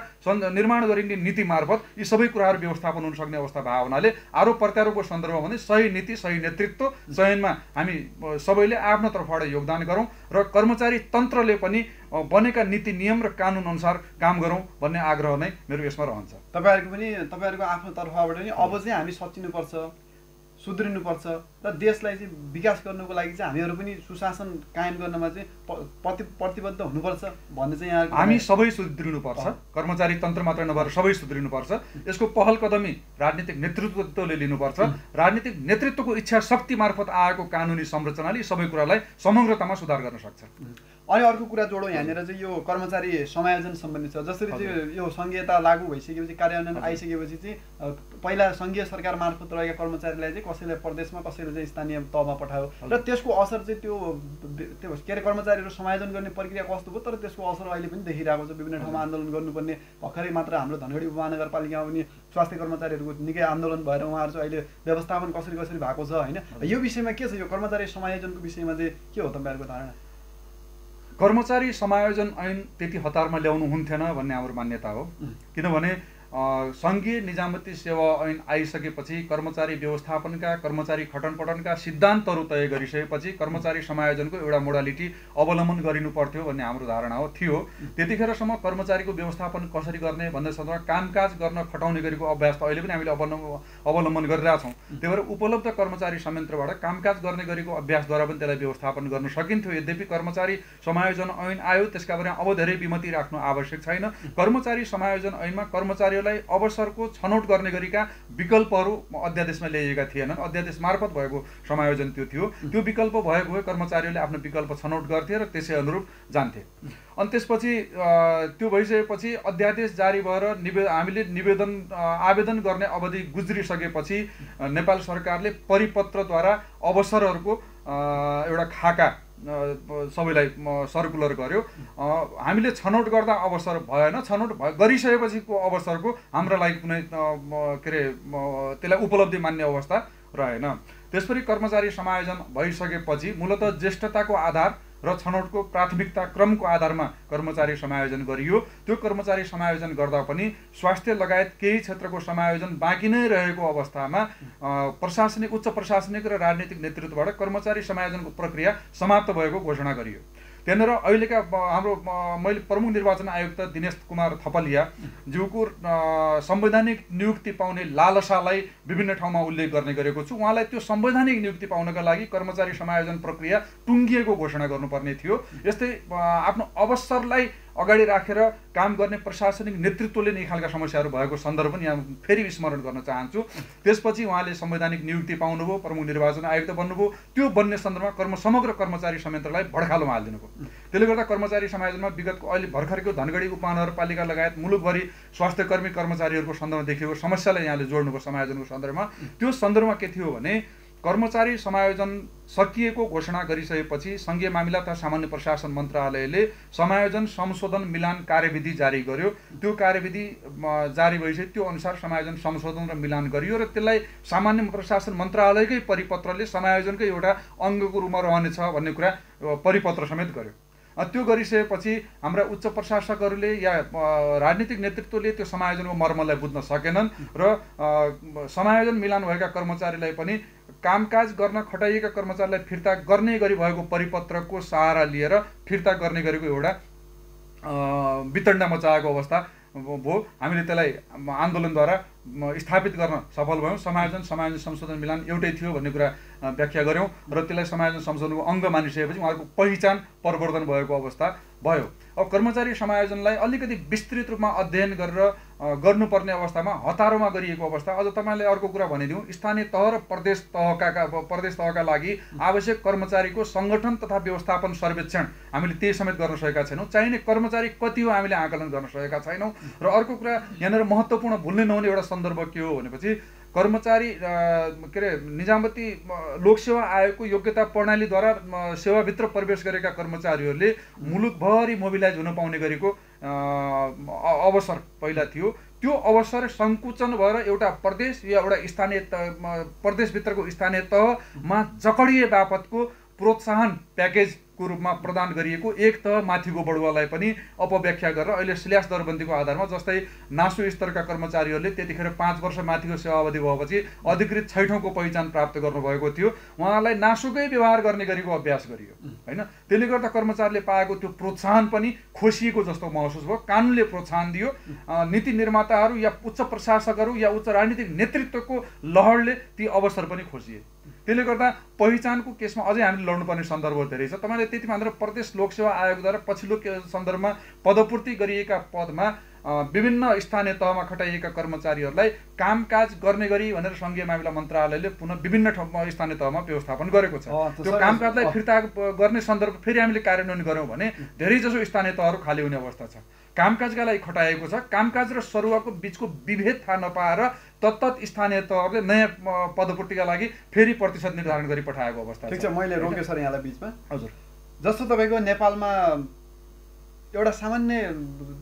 निर्माण गरिने नीति मार्फत यी सबै कुराहरू व्यवस्थापन हुन सक्ने अवस्था भएको हुनाले आरोप प्रत्यारोपको सन्दर्भमा भने सही नीति सही नेतृत्व चयनमा हामी सबैले आफ्नो तर्फबाट योगदान गरौँ र कर्मचारी तन्त्रले पनि बनेका नीति नियम र कानुन अनुसार काम गरौँ भन्ने आग्रह नै मेरो यसमा रहन्छ। तपाईँहरूको आफ्नो तर्फबाट पनि अब चाहिँ हामी सचिनुपर्छ, सुध्रिनुपर्छ र देशलाई चाहिँ विकास गर्नुको लागि चाहिँ हामीहरू पनि सुशासन कायम गर्नमा चाहिँ प्रतिबद्ध हुनुपर्छ भन्ने चाहिँ यहाँ हामी सबै सुध्रिनुपर्छ। कर्मचारी तन्त्र मात्र नभएर सबै सुध्रिनुपर्छ। यसको पहल कदमी राजनीतिक नेतृत्वले लिनुपर्छ। राजनीतिक नेतृत्वको इच्छा शक्ति मार्फत आएको कानुनी संरचनाले सबै कुरालाई समग्रतामा सुधार गर्न सक्छ। अनि अर्को कुरा जोडौँ यहाँनिर चाहिँ यो कर्मचारी समायोजन सम्बन्धी छ। जसरी चाहिँ यो संघीयता लागू भइसकेपछि कार्यान्वयन आइसकेपछि चाहिँ पहिला सङ्घीय सरकार मार्फत रहेका कर्मचारीलाई चाहिँ कसैले प्रदेशमा कसैले चाहिँ स्थानीय तहमा पठायो र त्यसको असर चाहिँ त्यो के अरे कर्मचारीहरू समायोजन गर्ने प्रक्रिया कस्तो भयो, तर त्यसको असर अहिले पनि देखिरहेको छ। विभिन्न ठाउँमा आन्दोलन गर्नुपर्ने, भर्खरै मात्र हाम्रो धनगढी उपमहानगरपालिकामा पनि स्वास्थ्य कर्मचारीहरूको निकै आन्दोलन भएर उहाँहरू चाहिँ अहिले व्यवस्थापन कसरी भएको छ होइन। यो विषयमा के छ, यो कर्मचारी समायोजनको विषयमा चाहिँ के हो तपाईँहरूको धारणा? कर्मचारी समायोजन ऐन त्यति हतारमा ल्याउनु हुन्थेन भन्ने हाम्रो मान्यता हो। किनभने सङ्घीय निजामती सेवा ऐन आइसकेपछि कर्मचारी व्यवस्थापनका कर्मचारी खटनपटनका सिद्धान्तहरू तय गरिसकेपछि कर्मचारी समायोजनको एउटा मोडालिटी अवलम्बन गरिनु पर्थ्यो भन्ने हाम्रो धारणा थियो। त्यतिखेरसम्म कर्मचारीको व्यवस्थापन कसरी गर्ने भन्ने सन्दर्भमा कामकाज गर्न खटाउने गरेको अभ्यास त अहिले पनि हामीले अवलम्बन गरिरहेछौँ। त्यही भएर उपलब्ध कर्मचारी संयन्त्रबाट कामकाज गर्ने गरेको अभ्यासद्वारा पनि त्यसलाई व्यवस्थापन गर्न सकिन्थ्यो। यद्यपि कर्मचारी समायोजन ऐन आयो, त्यसका बारेमा अब धेरै विमति राख्नु आवश्यक छैन। कर्मचारी समायोजन ऐनमा कर्मचारी अवसरको छनौट गर्ने गरेका विकल्पहरू अध्यादेशमा ल्याइएका थिएनन्। अध्यादेश मार्फत भएको समायोजन त्यो थियो। त्यो विकल्प भएको भए कर्मचारीहरूले आफ्नो विकल्प छनौट गर्थे र त्यसै अनुरूप जान्थे। अनि त्यसपछि त्यो भइसकेपछि अध्यादेश जारी भएर हामीले आवेदन गर्ने अवधि गुज्रिसकेपछि नेपाल सरकारले परिपत्रद्वारा अवसरहरूको एउटा खाका सबैलाई सर्कुलर गर्यो। हामीले छनौट गर्दा अवसर भएन, छनौट गरिसकेपछिको अवसरको हाम्रा लागि कुनै के अरे त्यसलाई उपलब्धि मान्ने अवस्था रहेन। त्यसपछि कर्मचारी समायोजन भइसकेपछि मूलतः ज्येष्ठताको आधार र छनौटको प्राथमिकता क्रमको आधारमा कर्मचारी समायोजन गरियो। त्यो कर्मचारी समायोजन गर्दा पनि स्वास्थ्य लगायत केही क्षेत्रको समायोजन बाँकी नै रहेको अवस्थामा प्रशासनिक उच्च प्रशासनिक र राजनीतिक नेतृत्वबाट कर्मचारी समायोजनको प्रक्रिया समाप्त भएको घोषणा गरियो। त्यहाँनिर अहिलेका हाम्रो मैले प्रमुख निर्वाचन आयुक्त दिनेश कुमार थपलिया ज्यूको संवैधानिक नियुक्ति पाउने लालसालाई विभिन्न ठाउँमा उल्लेख गर्ने गरेको छु। उहाँलाई त्यो संवैधानिक नियुक्ति पाउनका लागि कर्मचारी समायोजन प्रक्रिया टुङ्गिएको घोषणा गर्नुपर्ने थियो। यस्तै आफ्नो अवसरलाई अगाडि राखेर काम गर्ने प्रशासनिक नेतृत्वले नै खालका समस्याहरू भएको सन्दर्भ पनि यहाँ फेरि स्मरण गर्न चाहन्छु। त्यसपछि उहाँले संवैधानिक नियुक्ति पाउनुभयो, प्रमुख निर्वाचन आयुक्त बन्नुभयो। त्यो बन्ने सन्दर्भमा समग्र कर्मचारी संयन्त्रलाई भड्खालोमा हालिदिनु भयो। त्यसले गर्दा कर्मचारी समायोजनमा विगतको अहिले भर्खरको धनगढी उपमहानगरपालिका लगायत मुलुकभरि स्वास्थ्यकर्मी कर्मचारीहरूको सन्दर्भमा देखिएको समस्यालाई यहाँले जोड्नुभयो समायोजनको सन्दर्भमा। त्यो सन्दर्भमा के थियो भने कर्मचारी समायोजन सकिएको घोषणा गरिसकेपछि सङ्घीय मामिला तथा सामान्य प्रशासन मन्त्रालयले समायोजन संशोधन मिलान कार्यविधि जारी गर्यो। त्यो कार्यविधि जारी भइसक्यो। त्यो अनुसार समायोजन संशोधन र मिलान गरियो र त्यसलाई सामान्य प्रशासन मन्त्रालयकै परिपत्रले समायोजनकै एउटा अङ्गको रूपमा रहनेछ भन्ने कुरा परिपत्र समेत गर्यो। त्यो गरिसकेपछि हाम्रा उच्च प्रशासकहरूले या राजनीतिक नेतृत्वले त्यो समायोजनको मर्मलाई बुझ्न सकेनन् र समायोजन मिलान भएका कर्मचारीलाई पनि कामकाज गर्न खटाइएका कर्मचारीलाई फिर्ता गर्ने गरी भएको परिपत्रको सहारा लिएर फिर्ता गर्ने गरेको एउटा वितण्डा मचाएको अवस्था भयो। हामीले त्यसलाई आन्दोलनद्वारा स्थापित गर्न सफल भयौँ। समायोजन संशोधन मिलान एउटै थियो भन्ने कुरा व्याख्या गऱ्यौँ र त्यसलाई समायोजन संशोधनको अङ्ग मानिसकेपछि उहाँहरूको पहिचान परिवर्तन भएको अवस्था भयो। अब कर्मचारी समायोजनलाई अलिकति विस्तृत रूपमा अध्ययन गरेर गर्नुपर्ने अवस्थामा हतारोमा गरिएको अवस्था। अझ तपाईँले अर्को कुरा भनिदिउँ, स्थानीय तह र प्रदेश तहका लागि आवश्यक कर्मचारीको सङ्गठन तथा व्यवस्थापन सर्वेक्षण हामीले त्यही समेत गर्न सकेका छैनौँ। चाहिने कर्मचारी कति हो हामीले आकलन गर्न सकेका छैनौँ। र अर्को कुरा यहाँनिर महत्त्वपूर्ण भुल्ने नहुने एउटा सन्दर्भ के हो भनेपछि कर्मचारी के अरे निजामती लोकसेवा आयोगको योग्यता प्रणालीद्वारा सेवाभित्र प्रवेश गरेका कर्मचारीहरूले मुलुकभरि मोबिलाइज हुन पाउने गरेको अवसर पहिला थियो। त्यो अवसर सङ्कुचन भएर एउटा प्रदेश या एउटा स्थानीय प्रदेशभित्रको स्थानीय तहमा जकडिए बापतको प्रोत्साहन प्याकेजको रूपमा प्रदान गरिएको एक तह माथिको बढुवालाई पनि अपव्याख्या गरेर अहिले स्ल्यास दरबन्दीको आधारमा जस्तै नासु स्तरका कर्मचारीहरूले त्यतिखेर 5 वर्ष माथिको सेवा अवधि भएपछि अधिकृत 6औँको पहिचान प्राप्त गर्नुभएको थियो, उहाँलाई नासुकै व्यवहार गर्ने गरेको अभ्यास गरियो हैन। त्यसले गर्दा कर्मचारीले पाएको त्यो प्रोत्साहन पनि खोसिएको जस्तो महसुस भयो। कानुनले प्रोत्साहन दियो, नीति निर्माताहरू या उच्च प्रशासकहरू या उच्च राजनीतिक नेतृत्वको लहरले ती अवसर पनि खोसिए। त्यसले गर्दा पहिचानको केसमा अझै हामीले लड्नुपर्ने सन्दर्भहरू धेरै छ। तपाईँले त्यति मात्र प्रदेश लोकसेवा आयोगद्वारा पछिल्लो सन्दर्भमा पदपूर्ति गरिएका पदमा विभिन्न स्थानीय तहमा खटाइएका कर्मचारीहरूलाई कामकाज गर्ने गरी भनेर सङ्घीय मामिला मन्त्रालयले पुनः विभिन्न स्थानीय तहमा व्यवस्थापन गरेको छ। त्यो कामकाजलाई फिर्ता गर्ने सन्दर्भ फेरि हामीले कार्यान्वयन गऱ्यौँ भने धेरैजसो स्थानीय तहहरू खाली हुने अवस्था छ। कामकाजका लागि खटाइएको छ, कामकाज र सरुवाको बिचको विभेद थाहा नपाएर तत्त स्थानीय तहहरूले नयाँ पदपूर्तिका लागि फेरि प्रतिशत निर्धारण गरी पठाएको अवस्था छ। ठिक छ, मैले रोके सर यहाँलाई बिचमा। हजुर, जस्तो तपाईँको नेपालमा एउटा सामान्य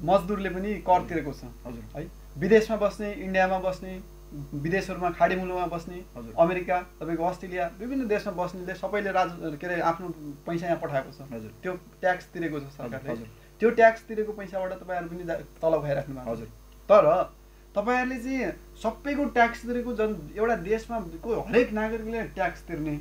मजदुरले पनि कर तिरेको छ हजुर है। विदेशमा बस्ने, इन्डियामा बस्ने, विदेशहरूमा खाडी मुलुकमा बस्ने, अमेरिका, तपाईँको अस्ट्रेलिया, विभिन्न देशमा बस्नेले सबैले के अरे आफ्नो पैसा यहाँ पठाएको छ। त्यो ट्याक्स तिरेको छ सरकारले। त्यो ट्याक्स तिरेको पैसाबाट तपाईँहरू पनि तलब खाइराख्नु भएको छ। तर तपाईँहरूले चाहिँ सबैको ट्याक्स तिरेको एउटा देशमा हरेक नागरिकले ट्याक्स तिर्ने,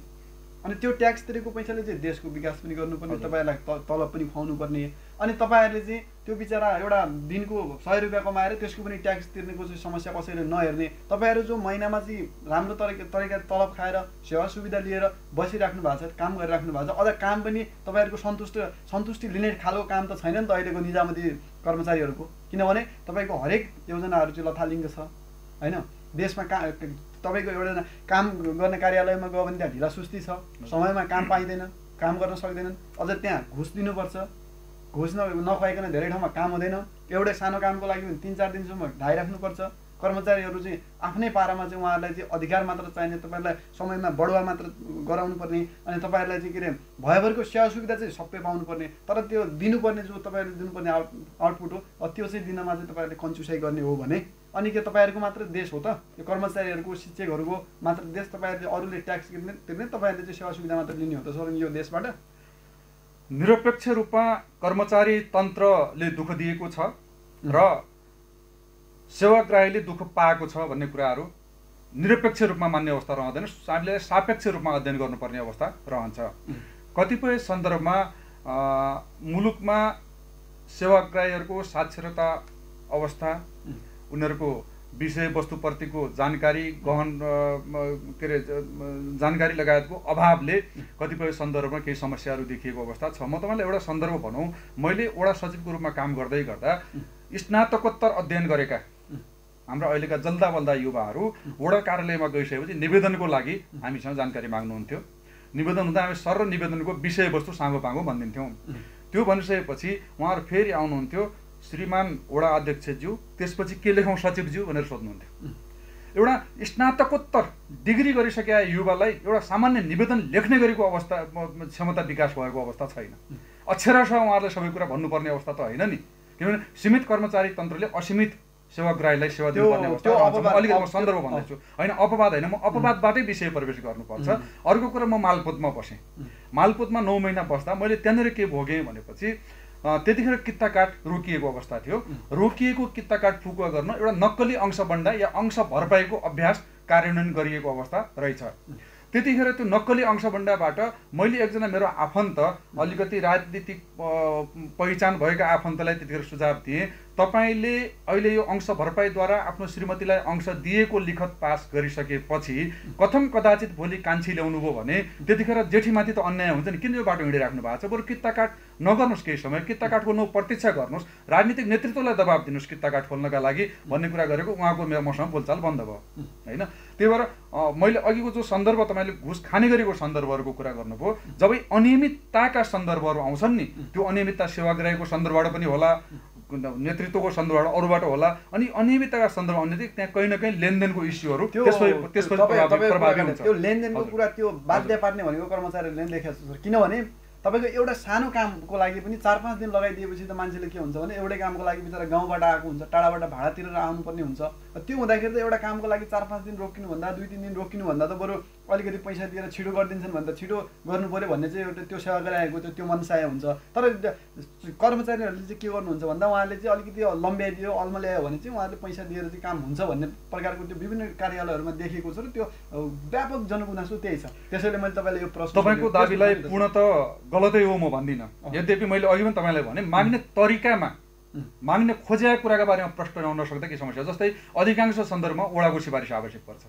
अनि त्यो ट्याक्स तिरेको पैसाले चाहिँ देशको विकास पनि गर्नुपर्ने, तपाईँहरूलाई तलब पनि खुवाउनु पर्ने, अनि तपाईँहरूले चाहिँ त्यो बिचरा एउटा दिनको 100 रुपियाँ कमाएर त्यसको पनि ट्याक्स तिर्नेको चाहिँ समस्या कसैले नहेर्ने, तपाईँहरू जो महिनामा चाहिँ राम्रो तरिका तलब खाएर सेवा सुविधा लिएर बसिराख्नु भएको छ, काम गरिराख्नु भएको छ, अझ काम पनि तपाईँहरूको सन्तुष्टि लिने खालको काम त छैन नि त अहिलेको निजामती कर्मचारीहरूको। किनभने तपाईँको हरेक योजनाहरू चाहिँ लथालिङ्ग छ होइन। देशमा तपाईँको एउटा काम गर्ने कार्यालयमा गयो भने त्यहाँ ढिला सुस्ती छ, समयमा काम पाइँदैन, काम गर्न सक्दैनन्, अझ त्यहाँ घुस दिनुपर्छ, घुस नखुवाइकन धेरै ठाउँमा काम हुँदैन। एउटै सानो कामको लागि 3-4 दिनसम्म ढाइराख्नुपर्छ। कर्मचारीहरू चाहिँ आफ्नै पारामा चाहिँ उहाँहरूलाई चाहिँ अधिकार मात्र चाहिने, तपाईँहरूलाई समयमा बढुवा मात्र गराउनु पर्ने, अनि तपाईँहरूलाई चाहिँ के अरे भयभरको सेवा सुविधा चाहिँ सबै पाउनु पर्ने, तर त्यो दिनुपर्ने जो तपाईँहरूले दिनुपर्ने आउटपुट हो त्यो चाहिँ दिनमा चाहिँ तपाईँहरूले कन्जुसाइ गर्ने हो भने अनि के तपाईँहरूको मात्र देश हो त? यो कर्मचारीहरूको, शिक्षकहरूको मात्र देश? तपाईँहरूले अरूले ट्याक्स तिर्ने, तपाईँहरूले चाहिँ सेवा सुविधा मात्र लिने हो त सर यो देशबाट? निरपेक्ष रूपमा कर्मचारी तन्त्रले दुःख दिएको छ र सेवाग्राहीले दुःख पाएको छ भन्ने कुराहरू निरपेक्ष रूपमा मान्ने अवस्था रहँदैन। हामीले सापेक्ष रूपमा अध्ययन गर्नुपर्ने अवस्था रहन्छ। कतिपय सन्दर्भमा मुलुकमा सेवाग्राहीहरूको साक्षरता अवस्था, उनीहरूको विषयवस्तुप्रतिको जानकारी, गहन के अरे जानकारी लगायतको अभावले कतिपय सन्दर्भमा केही समस्याहरू देखिएको अवस्था छ। म तपाईँलाई एउटा सन्दर्भ भनौँ, मैले वडा सचिवको रूपमा काम गर्दै गर्दा स्नातकोत्तर अध्ययन गरेका हाम्रा अहिलेका जल्दा बल्दा युवाहरू वडा कार्यालयमा गइसकेपछि निवेदनको लागि हामीसँग जानकारी माग्नुहुन्थ्यो। निवेदन हुँदा हामी सर निवेदनको विषयवस्तु साङ्गोपाङ्गो भनिदिन्थ्यौँ। त्यो भनिसकेपछि उहाँहरू फेरि आउनुहुन्थ्यो, श्रीमान वडा अध्यक्षज्यू, त्यसपछि के लेखौँ सचिवज्यू भनेर सोध्नुहुन्थ्यो। एउटा स्नातकोत्तर डिग्री गरिसकेका युवालाई एउटा सामान्य निवेदन लेख्ने गरेको अवस्था, क्षमता विकास भएको अवस्था छैन। अक्षरशः उहाँहरूले सबै कुरा भन्नुपर्ने अवस्था त होइन नि, किनभने सीमित कर्मचारी तन्त्रले असीमित सेवाग्राहीलाई सेवा दिनुपर्ने अवस्था। अलिकति म सन्दर्भ भन्दैछु होइन, अपवाद होइन, म अपवादबाटै विषय प्रवेश गर्नुपर्छ। अर्को कुरा, म मालपोतमा बसेँ। मालपोतमा 9 महिना बस्दा मैले त्यहाँनिर के भोगेँ भनेपछि त्यतिखेर कित्ता काट रोकिएको अवस्था थियो। रोकिएको कित्ता काट फुकुवा गर्न एउटा नक्कली अंशबन्डा या अंश भरपाईको अभ्यास कार्यान्वयन गरिएको अवस्था रहेछ। त्यतिखेर त्यो नक्कली अंशबन्डाबाट मैले एकजना मेरो आफन्त, अलिकति राजनीतिक पहिचान भएका आफन्तलाई त्यतिखेर सुझाव दिएँ, तपाईँले अहिले यो अंश भरपाईद्वारा आफ्नो श्रीमतीलाई अंश दिएको लिखत पास गरिसकेपछि कथम कदाचित भोलि कान्छी ल्याउनु भयो भने त्यतिखेर जेठीमाथि त अन्याय हुन्छ नि, किन यो बाटो हिँडिराख्नु भएको छ? बरु कित्ता काट नगर्नुहोस्, केही समय कित्ता काट खोल्नु प्रतीक्षा गर्नुहोस्, राजनीतिक नेतृत्वलाई दबाब दिनुहोस् कित्ता काट खोल्नका लागि भन्ने कुरा गरेको उहाँको मसँग बोलचाल बन्द भयो होइन। त्यही भएर मैले अघिको जो सन्दर्भ तपाईँले घुस खाने गरेको सन्दर्भहरूको कुरा गर्नुभयो, जब अनियमितताका सन्दर्भहरू आउँछन् नि, त्यो अनियमितता सेवाग्राहीको सन्दर्भबाट पनि होला, नेतृत्वको सन्दर्भबाट अरूबाट होला, अनि अनियमितताका सन्दर्भ अन्य त्यहाँ कहीँ न कहीँ लेनदेनको इस्युहरू त्यसपछि प्रभावी हुन्छ। त्यो लेनदेनको कुरा त्यो बाध्य पार्ने भनेको कर्मचारीहरूले नै देखेको छ। किनभने तपाईँको एउटा सानो कामको लागि पनि 4-5 दिन लगाइदिएपछि त मान्छेले के हुन्छ भने एउटै कामको लागि बिचरा गाउँबाट आएको हुन्छ, टाढाबाट भाडा तिरेर आउनुपर्ने हुन्छ। त्यो हुँदाखेरि त एउटा कामको लागि 4-5 दिन रोकिनुभन्दा 2-3 दिन रोकिनुभन्दा त बरु अलिकति पैसा दिएर छिटो गरिदिन्छन् भने त छिटो गर्नु पर्यो भन्ने चाहिँ एउटा त्यो सेवा गराएको त्यो मनसाय हुन्छ। तर कर्मचारीहरूले चाहिँ के गर्नुहुन्छ भन्दा उहाँले चाहिँ अलिकति लम्ब्याइदियो अल्मल्यायो भने चाहिँ उहाँले पैसा दिएर चाहिँ काम हुन्छ भन्ने प्रकारको त्यो विभिन्न कार्यालयहरूमा देखेको छ र त्यो व्यापक जनगुनासो त्यही छ। त्यसैले मैले तपाईँलाई यो प्रश्न तपाईँको दाबीलाई पूर्णत गलतै हो म भन्दिनँ। यद्यपि मैले अघि पनि तपाईँलाई भने माग्ने तरिकामा माग्ने खोजेका कुराका बारेमा प्रश्न नहुन सक्दा के समस्या, जस्तै अधिकांश सन्दर्भमा वडाको सिफारिस आवश्यक पर्छ।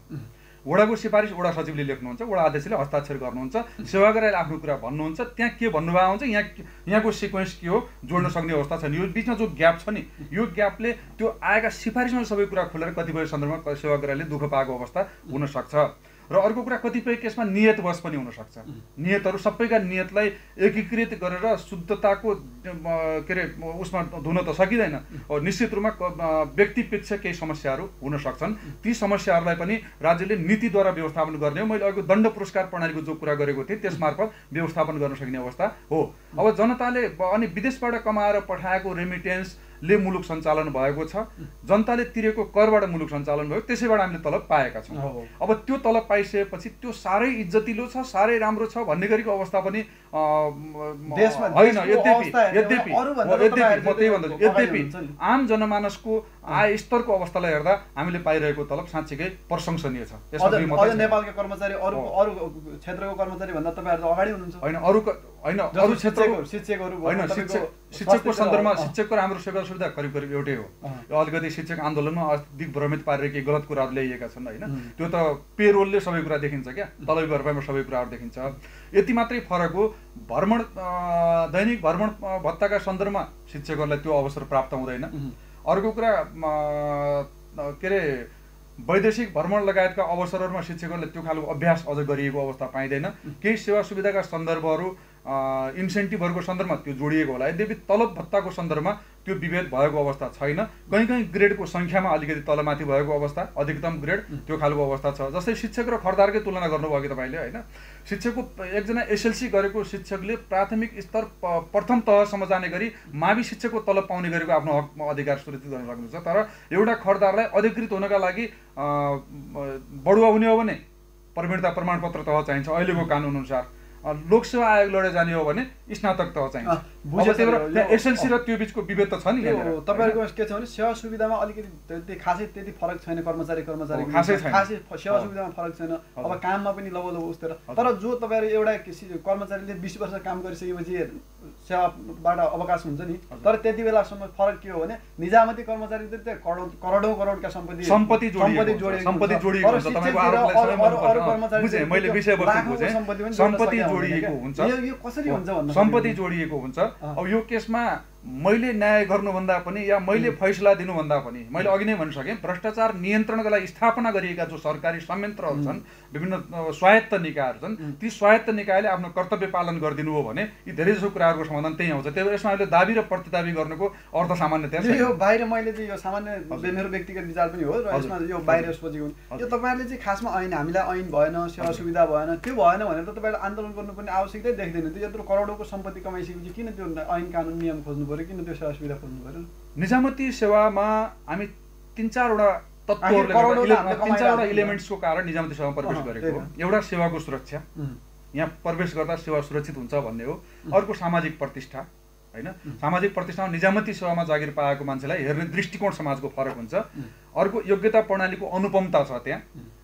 वडाको सिफारिस वडा सचिवले लेख्नुहुन्छ, वडा अध्यक्षले हस्ताक्षर गर्नुहुन्छ, सेवाग्राहीले आफ्नो कुरा भन्नुहुन्छ, त्यहाँ के भन्नुभएको हुन्छ, यहाँको सिक्वेन्स के हो जोड्न सक्ने अवस्था छैन। यो बिचमा जो ग्याप छ नि, यो ग्यापले त्यो आएका सिफारिसमा सबै कुरा खोलेर कतिपय सन्दर्भमा सेवाग्राहीले दुःख पाएको अवस्था हुन सक्छ। र अर्को कुरा कतिपय केसमा नियतवश पनि हुनसक्छ। नियतहरू सबैका नियतलाई एकीकृत गरेर शुद्धताको के अरे उसमा धुन त सकिँदैन। निश्चित रूपमा व्यक्तिपेक्ष केही समस्याहरू हुन सक्छन्। ती समस्याहरूलाई पनि राज्यले नीतिद्वारा व्यवस्थापन गर्ने हो। मैले अघि दण्ड पुरस्कार प्रणालीको जो कुरा गरेको थिएँ त्यसमार्फत व्यवस्थापन गर्न सक्ने अवस्था हो। अब जनताले अनि विदेशबाट कमाएर पठाएको रेमिटेन्सले मुलुक सञ्चालन भएको छ, जनताले तिरेको करबाट मुलुक सञ्चालन भयो, त्यसैबाट हामीले तलब पाएका छौँ। अब त्यो तलब पाइसकेपछि त्यो साह्रै इज्जतिलो छ, साह्रै राम्रो छ भन्ने गरेको अवस्था पनि होइन। यद्यपि आम जनमानसको आय स्तरको अवस्थालाई हेर्दा हामीले पाइरहेको तलब साँच्चीकै प्रशंसनीय छ। नेपालका कर्मचारी अरू क्षेत्रको कर्मचारी भन्दा तपाईँहरू अगाडि हुनुहुन्छ। होइन अरू क्षेत्रको शिक्षकको सन्दर्भमा शिक्षकको राम्रो सेवा सुविधा करिब करिब एउटै हो। यो अलिकति शिक्षक आन्दोलनमा दिग्भ्रमित पारेर केही गलत कुराहरू ल्याइएका छन् होइन। त्यो त पेरोलले सबै कुरा देखिन्छ क्या, तलबी भरपाईमा सबै कुराहरू देखिन्छ। यति मात्रै फरक हो, भ्रमण दैनिक भ्रमण भत्ताका सन्दर्भमा शिक्षकहरूलाई त्यो अवसर प्राप्त हुँदैन। अर्को कुरा के अरे वैदेशिक भ्रमण लगायतका अवसरहरूमा शिक्षकहरूले त्यो खालको अभ्यास अझ गरिएको अवस्था पाइँदैन। केही सेवा सुविधाका सन्दर्भहरू इन्सेन्टिभहरूको सन्दर्भमा त्यो जोडिएको होला। यद्यपि तलब भत्ताको सन्दर्भमा त्यो विभेद भएको अवस्था छैन। कहीँ ग्रेडको सङ्ख्यामा अलिकति तलमाथि भएको अवस्था, अधिकतम ग्रेड त्यो खालको अवस्था छ। जस्तै शिक्षक र खर्दारकै तुलना गर्नुभयो कि तपाईँले होइन। शिक्षकको एकजना एसएलसी गरेको शिक्षकले प्राथमिक स्तर प्रथम तहसम्म जाने गरी मावि शिक्षकको तलब पाउने गरेको आफ्नो हक अधिकार सुरक्षित गर्न सक्नुहुन्छ। तर एउटा खर्दारलाई अधिकृत हुनका लागि बढुवा हुने हो भने प्रवीणता प्रमाणपत्र तह चाहिन्छ अहिलेको कानुन अनुसार। लोकसेवा आयोग लडेर जाने हो भने स्नातक तह चाहिन्छ। एसएलसी र त्यो बिचको विभेद त छ नि। तपाईँहरूको के छ भने सेवा सुविधामा अलिकति खासै त्यति फरक छैन। कर्मचारी खासै सेवा सुविधामा फरक छैन। अब काममा पनि लबो उस्तेर। तर जो तपाईँहरू एउटा कर्मचारीले 20 वर्ष काम गरिसकेपछि सेवाबाट अवकाश हुन्छ नि, तर त्यति बेलासम्म फरक के हो भने निजामती कर्मचारी त करोडौँका सम्पत्ति जोडिएको हुन्छ। अब यो केसमा मैले न्याय गर्नुभन्दा पनि या मैले फैसला दिनुभन्दा पनि मैले अघि नै भनिसकेँ, भ्रष्टाचार नियन्त्रणका लागि स्थापना गरिएका जो सरकारी संयन्त्रहरू छन्, विभिन्न स्वायत्त निकायहरू छन्, ती स्वायत्त निकायले आफ्नो कर्तव्य पालन गरिदिनु हो भने यी धेरैजसो कुराहरूको समाधान त्यही आउँछ। त्यही भएर यसमा अहिले दाबी र प्रतिदाबी गर्नुको अर्थ सामान्य त्यहाँ यो बाहिर मैले चाहिँ यो सामान्य मेरो व्यक्तिगत विचार पनि हो र यसमा यो बाहिर सोचेको यो तपाईँहरूले चाहिँ खासमा ऐन हामीलाई ऐन भएन, सेवा सुविधा भएन, त्यो भएन भनेर त तपाईँले आन्दोलन गर्नुपर्ने आवश्यकता देख्दैन। त्यो यत्रो करोडौँको सम्पत्ति कमाइसकेपछि किन त्यो ऐन कानुन नियम खोज्नु पर्यो, किन त्यो सेवा सुविधा खोज्नु पर्यो? निजामती सेवामा हामी 3-4वटा तत्त्वहरूले 3-4वटा इलिमेन्ट्सको कारण निजामती सेवामा प्रवेश गरेको हो। एउटा सेवाको सुरक्षा, यहाँ प्रवेश गर्दा सेवा सुरक्षित हुन्छ भन्ने हो। अर्को सामाजिक प्रतिष्ठा होइन, सामाजिक प्रतिष्ठामा निजामती सेवामा जागिर पाएको मान्छेलाई हेर्ने दृष्टिकोण समाजको फरक हुन्छ। अर्को योग्यता प्रणालीको अनुपमता छ। त्यहाँ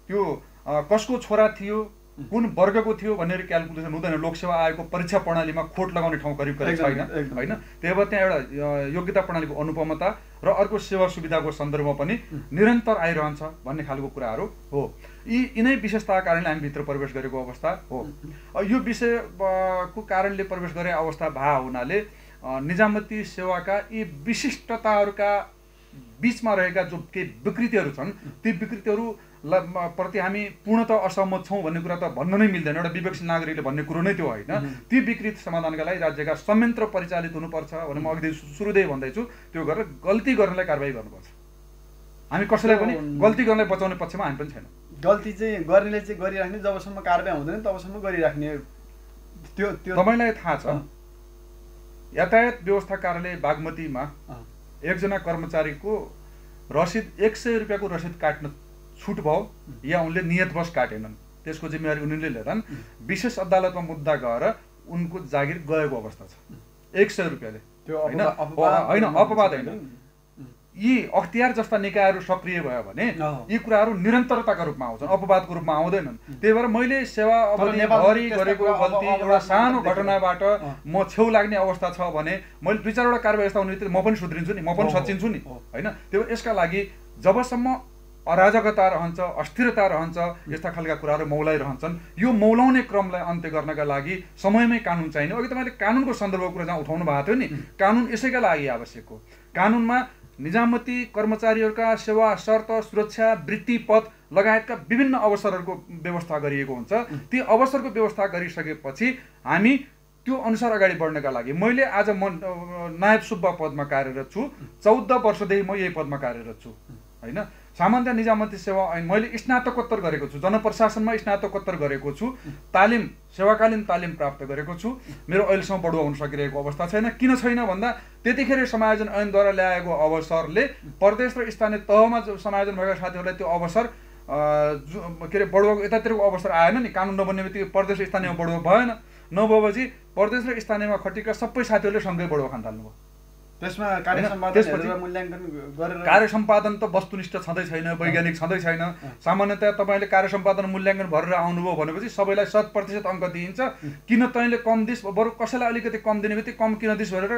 त्यो कसको छोरा थियो, कुन वर्गको थियो भनेर क्यालकुलेसन हुँदैन। लोकसेवा आयोगको परीक्षा प्रणालीमा खोट लगाउने ठाउँ करिब करिब छैन होइन। त्यही भएर त्यहाँ एउटा योग्यता प्रणालीको अनुपमता र अर्को सेवा सुविधाको सन्दर्भमा पनि निरन्तर आइरहन्छ भन्ने खालको कुराहरू हो। यिनै विशेषताका कारणले हामी भित्र प्रवेश गरेको अवस्था हो। यो विषयको कारणले प्रवेश गरे अवस्था भए हुनाले निजामती सेवाका यी विशिष्टताहरूका बिचमा रहेका जो केही विकृतिहरू छन्, ती विकृतिहरू प्रति हामी पूर्णतः असहमत छौँ भन्ने कुरा त भन्न नै मिल्दैन। एउटा विवेकशील नागरिकले भन्ने कुरो नै त्यो होइन। ती विकृति समाधानका लागि राज्यका संयन्त्र परिचालित हुनुपर्छ भने म अघि सुरुदेखि भन्दैछु, त्यो गरेर गल्ती गर्नेलाई कारबाही गर्नुपर्छ। हामी कसैलाई पनि गल्ती गर्नलाई बचाउने पक्षमा हामी पनि छैन। गल्ती चाहिँ गर्नेले चाहिँ गरिराख्ने, जबसम्म कारबाही हुँदैन तबसम्म गरिराख्ने। त्यो तपाईँलाई थाहा छ, यातायात व्यवस्था कार्यालय बागमतीमा एकजना कर्मचारीको रसिद 100 रुपियाँको रसिद काट्न छुट भयो या उनले नियतवश काटेनन्। त्यसको जिम्मेवारी उनीहरूले लिएरन्। विशेष अदालतमा मुद्दा गएर उनको जागिर गएको अवस्था छ 100 रुपियाँले, होइन अपवाद होइन। यी अख्तियार जस्ता निकायहरू सक्रिय भयो भने यी कुराहरू निरन्तरताका रूपमा आउँछन्, अपवादको रूपमा आउँदैनन्। त्यही भएर मैले सेवा अवधिभरि गरेको गल्ती एउटा सानो घटनाबाट म छेउ लाग्ने अवस्था छ भने मैले 2-4 वटा कार्यव्यवस्था हुने म पनि सुध्रिन्छु नि, म पनि सचिन्छु नि, होइन। त्यही भएर यसका लागि जबसम्म अराजकता रहन्छ, अस्थिरता रहन्छ, यस्ता खालका कुराहरू मौलाइरहन्छन्, यो मौलाउने क्रमलाई अन्त्य गर्नका लागि समयमै कानुन चाहिने। अघि तपाईँले कानुनको सन्दर्भको कुरा जहाँ उठाउनु भएको थियो नि, कानुन यसैका लागि आवश्यक हो। कानुनमा निजामती कर्मचारीहरूका सेवा शर्त, सुरक्षा, वृत्ति, पद लगायतका विभिन्न अवसरहरूको व्यवस्था गरिएको हुन्छ। ती अवसरको व्यवस्था गरिसकेपछि हामी त्यो अनुसार अगाडि बढ्नका लागि मैले आज म नायब सुब्बा पदमा कार्यरत छु, 14 वर्षदेखि म यही पदमा कार्यरत छु, होइन। सामान्य निजामती सेवा ऐन मैले स्नातकोत्तर गरेको छु, जनप्रशासनमा स्नातकोत्तर गरेको छु, तालिम सेवाकालीन तालिम प्राप्त गरेको छु। मेरो अहिलेसम्म बढुवा हुन सकिरहेको अवस्था छैन। किन छैन भन्दा त्यतिखेर समायोजन ऐनद्वारा ल्याएको अवसरले प्रदेश र स्थानीय तहमा समायोजन भएका साथीहरूलाई त्यो अवसर के अरे बढुवाको यतातिरको अवसर आएन नि। कानुन नबन्ने बित्तिकै प्रदेश र स्थानीयमा बढुवा भएन, नभएपछि प्रदेश र स्थानीयमा खटेका सबै साथीहरूले सँगै बढुवा खान थाल्नुभयो। त्यसमा मूल्याङ्कन गरेर कार्य सम्पादन त वस्तुनिष्ठ छँदै छैन, वैज्ञानिक छँदै छैन। सामान्यतया तपाईँले कार्य सम्पादन मूल्याङ्कन भरेर आउनुभयो भनेपछि सबैलाई 100% अङ्क दिइन्छ। किन तैँले कम दिस, बरु कसैलाई अलिकति कम दिने बित्तिकै कम किन दिस भनेर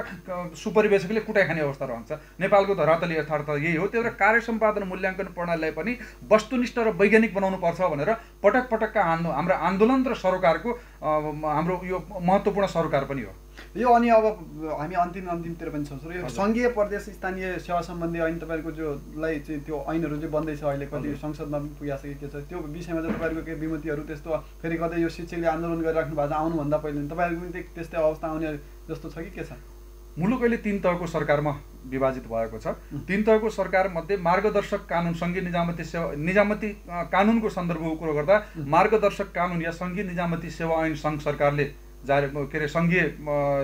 सुपरिवेशकले कुटाइ खाने अवस्था रहन्छ। नेपालको धरातली यथार्थ यही हो। त्यही भएर कार्य सम्पादन मूल्याङ्कन प्रणालीलाई पनि वस्तुनिष्ठ र वैज्ञानिक बनाउनु पर्छ भनेर पटक पटकका हाम्रो आन्दोलन र सरकारको हाम्रो यो महत्त्वपूर्ण सरकार पनि हो यो। अनि अब हामी अन्तिमतिर पनि छौँ। यो सङ्घीय प्रदेश स्थानीय सेवा सम्बन्धी ऐन तपाईँहरूको जोलाई चाहिँ त्यो ऐनहरू चाहिँ बन्दैछ अहिले, कति संसदमा पनि पुगिसकेको छ। त्यो विषयमा चाहिँ तपाईँहरूको केही विमतिहरू त्यस्तो फेरि कतै यो शिक्षकले आन्दोलन गरिराख्नु भएको छ आउनुभन्दा पहिले तपाईँहरूको पनि त्यस्तै अवस्था आउने जस्तो छ कि के छ? मुलुक अहिले 3 तहको सरकारमा विभाजित भएको छ। 3 तहको सरकार मध्ये मार्गदर्शक कानुन सङ्घीय निजामती कानुनको सन्दर्भको कुरो गर्दा मार्गदर्शक कानुन या सङ्घीय निजामती सेवा ऐन सङ्घ सरकारले जारी के अरे सङ्घीय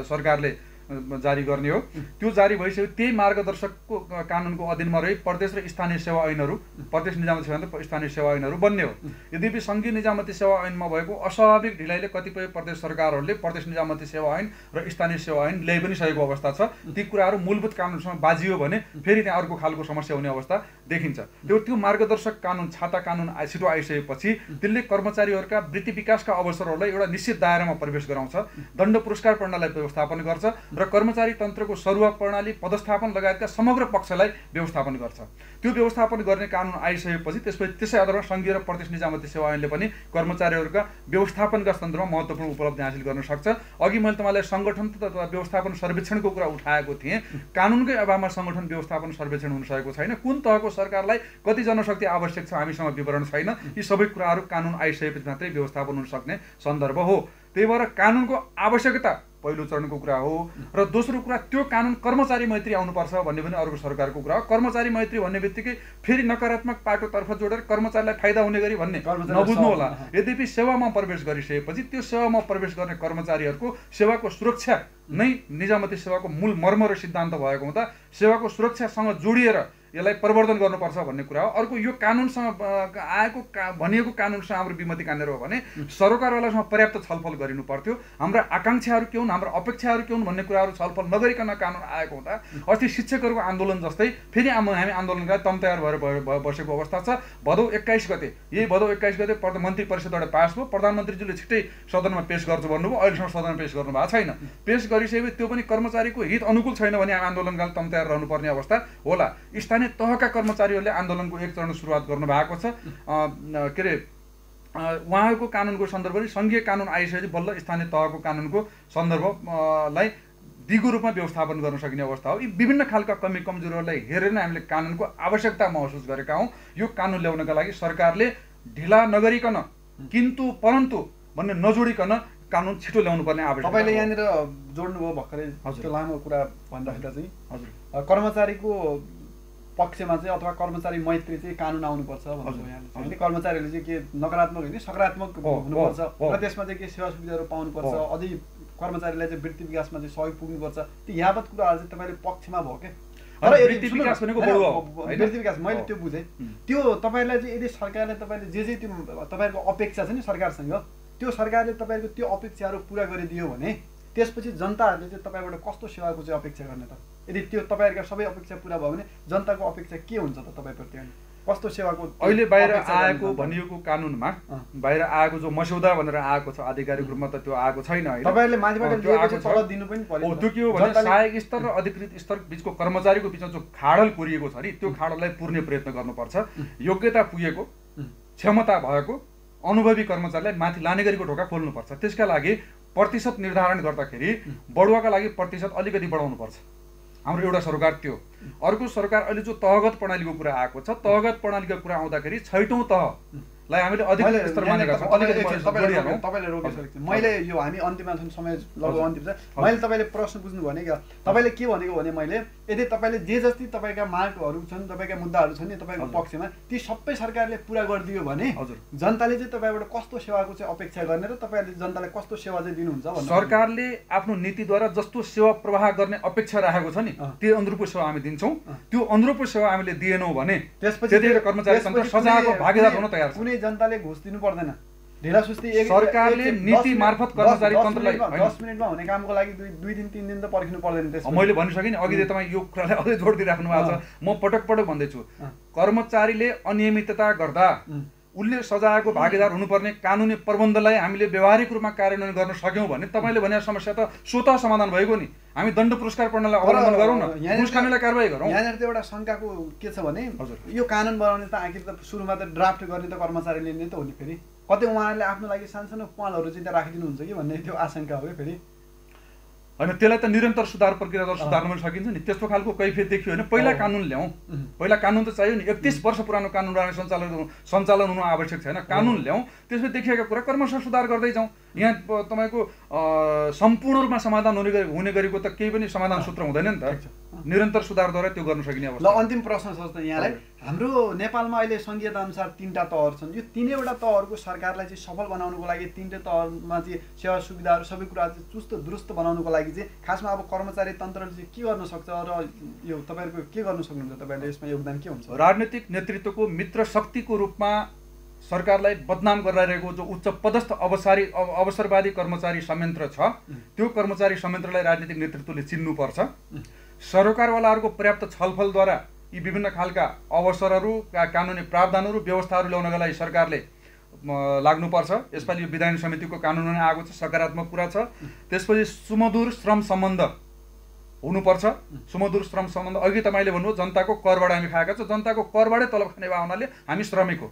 सरकारले जारी गर्ने हो। त्यो जारी भइसक्यो। त्यही मार्गदर्शकको कानुनको अधीनमा रही प्रदेश र स्थानीय सेवा ऐनहरू, प्रदेश निजामती सेवा ऐन र स्थानीय सेवा ऐनहरू बन्ने हो। यद्यपि सङ्घीय निजामती सेवा ऐनमा भएको अस्वाभाविक ढिलाइले कतिपय प्रदेश सरकारहरूले प्रदेश निजामती सेवा ऐन र स्थानीय सेवा ऐन ल्याइ पनि सकेको अवस्था छ। ती कुराहरू मूलभूत कानुनसँग बाजियो भने फेरि त्यहाँ अर्को खालको समस्या हुने अवस्था देखिन्छ। त्यो मार्गदर्शक कानुन, छाता कानुन छिटो आइसकेपछि त्यसले कर्मचारीहरूका वृत्ति विकासका अवसरहरूलाई एउटा निश्चित दायरामा प्रवेश गराउँछ, दण्ड पुरस्कार प्रणालीलाई व्यवस्थापन गर्छ र कर्मचारी तन्त्रको सरुवा प्रणाली, पदस्थापन लगायतका समग्र पक्षलाई व्यवस्थापन गर्छ। त्यो व्यवस्थापन गर्ने कानुन आइसकेपछि त्यसै आधारमा सङ्घीय र प्रदेश निजामती सेवा ऐनले पनि कर्मचारीहरूका व्यवस्थापनका सन्दर्भमा महत्त्वपूर्ण उपलब्धि हासिल गर्न सक्छ। अघि मैले तपाईँलाई सङ्गठन तथा व्यवस्थापन सर्वेक्षणको कुरा उठाएको थिएँ। कानुनकै अभावमा सङ्गठन व्यवस्थापन सर्वेक्षण हुन सकेको छैन। कुन तहको सरकारलाई कति जनशक्ति आवश्यक छ हामीसँग विवरण छैन। यी सबै कुराहरू कानुन आइसकेपछि मात्रै व्यवस्थापन हुन सक्ने सन्दर्भ हो। त्यही भएर कानुनको आवश्यकता पहिलो चरणको कुरा हो। र दोस्रो कुरा, त्यो कानुन कर्मचारी मैत्री आउनुपर्छ भन्ने पनि अर्को सरकारको कुरा हो। कर्मचारी मैत्री भन्ने बित्तिकै फेरि नकारात्मक पाटोतर्फ जोडेर कर्मचारीलाई फाइदा हुने गरी भन्ने नबुझ्नु होला। यद्यपि सेवामा प्रवेश गरिसकेपछि त्यो सेवामा प्रवेश गर्ने कर्मचारीहरूको सेवाको सुरक्षा नै निजामती सेवाको मूल मर्म र सिद्धान्त भएको हुँदा सेवाको सुरक्षासँग जोडिएर यसलाई परिवर्तन गर्नुपर्छ भन्ने कुरा हो। अर्को, यो कानुनसँग आएको भनिएको कानुनसँग हाम्रो विमति कहाँनिर हो भने सरकारवालासँग पर्याप्त छलफल गरिनु पर्थ्यो। हाम्रा आकाङ्क्षाहरू के हुन्, हाम्रो अपेक्षाहरू के हुन् भन्ने कुराहरू छलफल नगरिकन कानुन आएको हुँदा अस्ति शिक्षकहरूको आन्दोलन जस्तै फेरि हामी आन्दोलनका तम तयार भएर बसेको अवस्था छ। भदौ 21 गते, यही भदौ 21 गते मन्त्री परिषदबाट पास भयो। प्रधानमन्त्रीज्यूले छिट्टै सदनमा पेश गर्छु भन्नुभयो। अहिलेसम्म सदनमा पेश गर्नु भएको छैन। पेश गरिसकेपछि त्यो पनि कर्मचारीको हित अनुकूल छैन भने हामी आन्दोलनकाल तम तयार रहनुपर्ने अवस्था होला। स्थानीय तहका कर्मचारीहरूले आन्दोलनको एक चरण सुरुवात गर्नु भएको छ। के अरे उहाँहरूको कानुनको सन्दर्भ पनि सङ्घीय कानुन आइसकेपछि बल्ल स्थानीय तहको कानुनको सन्दर्भलाई दिगो रूपमा व्यवस्थापन गर्न सकिने अवस्था हो। यी विभिन्न खालका कमी कमजोरीहरूलाई हेरेर नै हामीले कानुनको आवश्यकता महसुस गरेका हौँ। यो कानुन ल्याउनका लागि सरकारले ढिला नगरिकन किन्तु परन्तु भन्ने नजोडिकन कानुन छिटो ल्याउनु पर्ने आवश्यकता। तपाईँले यहाँनिर जोड्नुभयो भर्खरै त्यो लामो कुरा भन्दाखेरि चाहिँ हजुर कर्मचारीको पक्षमा चाहिँ अथवा कर्मचारी मैत्री चाहिँ कानुन आउनुपर्छ भन्नु यहाँले। कर्मचारीहरूले चाहिँ के नकारात्मक होइन सकारात्मक हुनुपर्छ र त्यसमा चाहिँ के सेवा सुविधाहरू पाउनुपर्छ, अझै कर्मचारीलाई चाहिँ वृत्ति विकासमा चाहिँ सहयोग पुग्नुपर्छ। त्यो यावत कुराहरू चाहिँ तपाईँले पक्षमा भयो क्या? तर वृत्ति विकास भनेको बढुवा हो वृत्ति विकास मैले त्यो बुझेँ। त्यो तपाईहरुलाई चाहिँ यदि सरकारले तपाईले जे त्यो तपाईहरुको अपेक्षा छ नि सरकारसँग त्यो सरकारले तपाईहरुको त्यो अपेक्षाहरू पूरा गरिदियो भने त्यसपछि जनताहरूले चाहिँ तपाईबाट कस्तो सेवाको चाहिँ अपेक्षा गर्ने त? यदि त्यो तपाईहरुका सबै अपेक्षा पूरा भयो भने जनताको अपेक्षा के हुन्छ त तपाईप्रति? कस्तो सेवाको अहिले बाहिर आएको भनिएको कानुनमा बाहिर आएको जो मस्यौदा भनेर आएको छ आधिकारिक रूपमा त त्यो आएको छैन हैन। तपाईहरुले माथिबाट लिएको तल दिनु पनि पर्यो। त्यो के हो भने सहायक स्तर र अधिकृत स्तर बीचको कर्मचारीको बीचमा जो खाडल पुरिएको छ नि त्यो खाडललाई पुर्ने प्रयत्न गर्नुपर्छ। योग्यता पुगेको क्षमता भएको अनुभवी कर्मचारीलाई माथि लाने गरेको ढोका खोल्नुपर्छ। त्यसका लागि प्रतिशत निर्धारण गर्दाखेरि बढुवाका लागि प्रतिशत अलिकति बढाउनुपर्छ। हाम्रो एउटा सरकार त्यो। अर्को सरकार अहिले जो तहगत प्रणालीको कुरा आएको छ तहगत प्रणालीको कुरा आउँदाखेरि 6औं तहलाई हामीले अधिकृत स्तर मानेका छौँ। अलिकति तपाईले रोकिसकेको छु। मैले यो हामी अन्तिममा छौँ, समय लगभग अन्तिम छ। मैले तपाईले प्रश्न बुझ्नु भने तपाईले के भनेको भने मैले यदि तपाईले जे जति तपाईका मागहरू छन् तपाईका मुद्दाहरू छन् नि तपाईको पक्षमा ती सबै सरकारले पूरा गरिदियो भने जनताले चाहिँ तपाईबाट कस्तो सेवाको चाहिँ अपेक्षा गर्ने र तपाईले जनतालाई कस्तो सेवा चाहिँ दिनुहुन्छ भन्ने? सरकारले आफ्नो नीतिद्वारा जस्तो सेवा प्रवाह गर्ने अपेक्षा राखेको छ नि त्यो अनुरूपको सेवा हामी दिन्छौँ। त्यो अनुरूपको सेवा हामीले दिएनौँ भने त्यसपछि कर्मचारी तन्त्र सजायको भागीदार हुन तयार छ। कुनै जनताले घुस दिनु पर्दैन। ढिला सुस्ती सरकारले नीति मार्फत कर्मचारी तन्त्रलाई 10 मिनेटमा हुने कामको लागि 2 दिन 3 दिन त पर्खिनु पर्दैन। त्यसमा मैले भनिसकेँ नि अघि तपाईँ यो कुरालाई अझै जोड दिइराख्नु भएको छ। म पटक पटक भन्दैछु कर्मचारीले अनियमितता गर्दा उसले सजायको भागीदार हुनुपर्ने कानुनी प्रबन्धलाई हामीले व्यवहारिक रूपमा कार्यान्वयन गर्न सक्यौँ भने तपाईँले भने समस्या त स्वतः समाधान भएको नि। हामी दण्ड पुरस्कार प्रणालीलाई अवलम्बन गरौँ न, घुस खानेलाई कारबाही गरौँ। यहाँनिर त एउटा शङ्काको के छ भने यो कानुन बनाउने त आखिर त सुरुमा त ड्राफ्ट गर्ने त कर्मचारीले नै त हो नि। फेरि कतै उहाँहरूले आफ्नो लागि सानसानो प्वालहरू चाहिँ त्यहाँ राखिदिनुहुन्छ कि भन्ने त्यो आशंका हो। फेरि होइन त्यसलाई त निरन्तर सुधार प्रक्रियाद्वारा सुधार्न पनि सकिन्छ नि। त्यस्तो खालको कैफियत देखियो भने पहिला कानुन ल्याउँ। पहिला कानुन त चाहियो नि। 31 वर्ष पुरानो कानुन सञ्चालन हुनु आवश्यक छैन। कानुन ल्याउँ, त्यसपछि देखिएका कुरा क्रमशः सुधार गर्दै जाउँ। यहाँ तपाईँको सम्पूर्ण रूपमा समाधान हुने गरेको त केही पनि समाधान सूत्र हुँदैन नि त। निरन्तर सुधारद्वारा त्यो गर्न सकिने अवस्था। ल अन्तिम प्रश्न सोच्दा यहाँलाई हाम्रो नेपालमा अहिले संघीयता अनुसार 3टा तहहरू छन्। यो 3वटा तहहरूको सरकारलाई चाहिँ सफल बनाउनुको लागि 3टा तहमा चाहिँ सेवा सुविधाहरू सबै कुरा चाहिँ चुस्त दुरुस्त बनाउनुको लागि चाहिँ खासमा अब कर्मचारी तन्त्रले चाहिँ के गर्न सक्छ र यो तपाईहरुको के गर्न सक्नुहुन्छ? तपाईले यसमा योगदान के हुन्छ? राजनीतिक नेतृत्वको मित्र शक्तिको रूपमा सरकारलाई बदनाम गराइरहेको जो उच्च पदस्थ अवसरवादी कर्मचारी संयन्त्र छ त्यो कर्मचारी संयन्त्रलाई राजनीतिक नेतृत्वले चिन्नुपर्छ। सरकारवालाहरूको पर्याप्त छलफलद्वारा यी विभिन्न खालका अवसरहरू कानुनी प्रावधानहरू व्यवस्थाहरू ल्याउनका लागि सरकारले लाग्नुपर्छ। यसपालि यो विधायन समितिको कानुन नै आएको छ, सकारात्मक कुरा छ। त्यसपछि सुमधुर श्रम सम्बन्ध हुनुपर्छ। सुमधुर श्रम सम्बन्ध अघि तपाईँले भन्नुभयो जनताको करबाट हामी खाएका छौँ, जनताको करबाटै तलब खाने भए हुनाले हामी श्रमिक हो।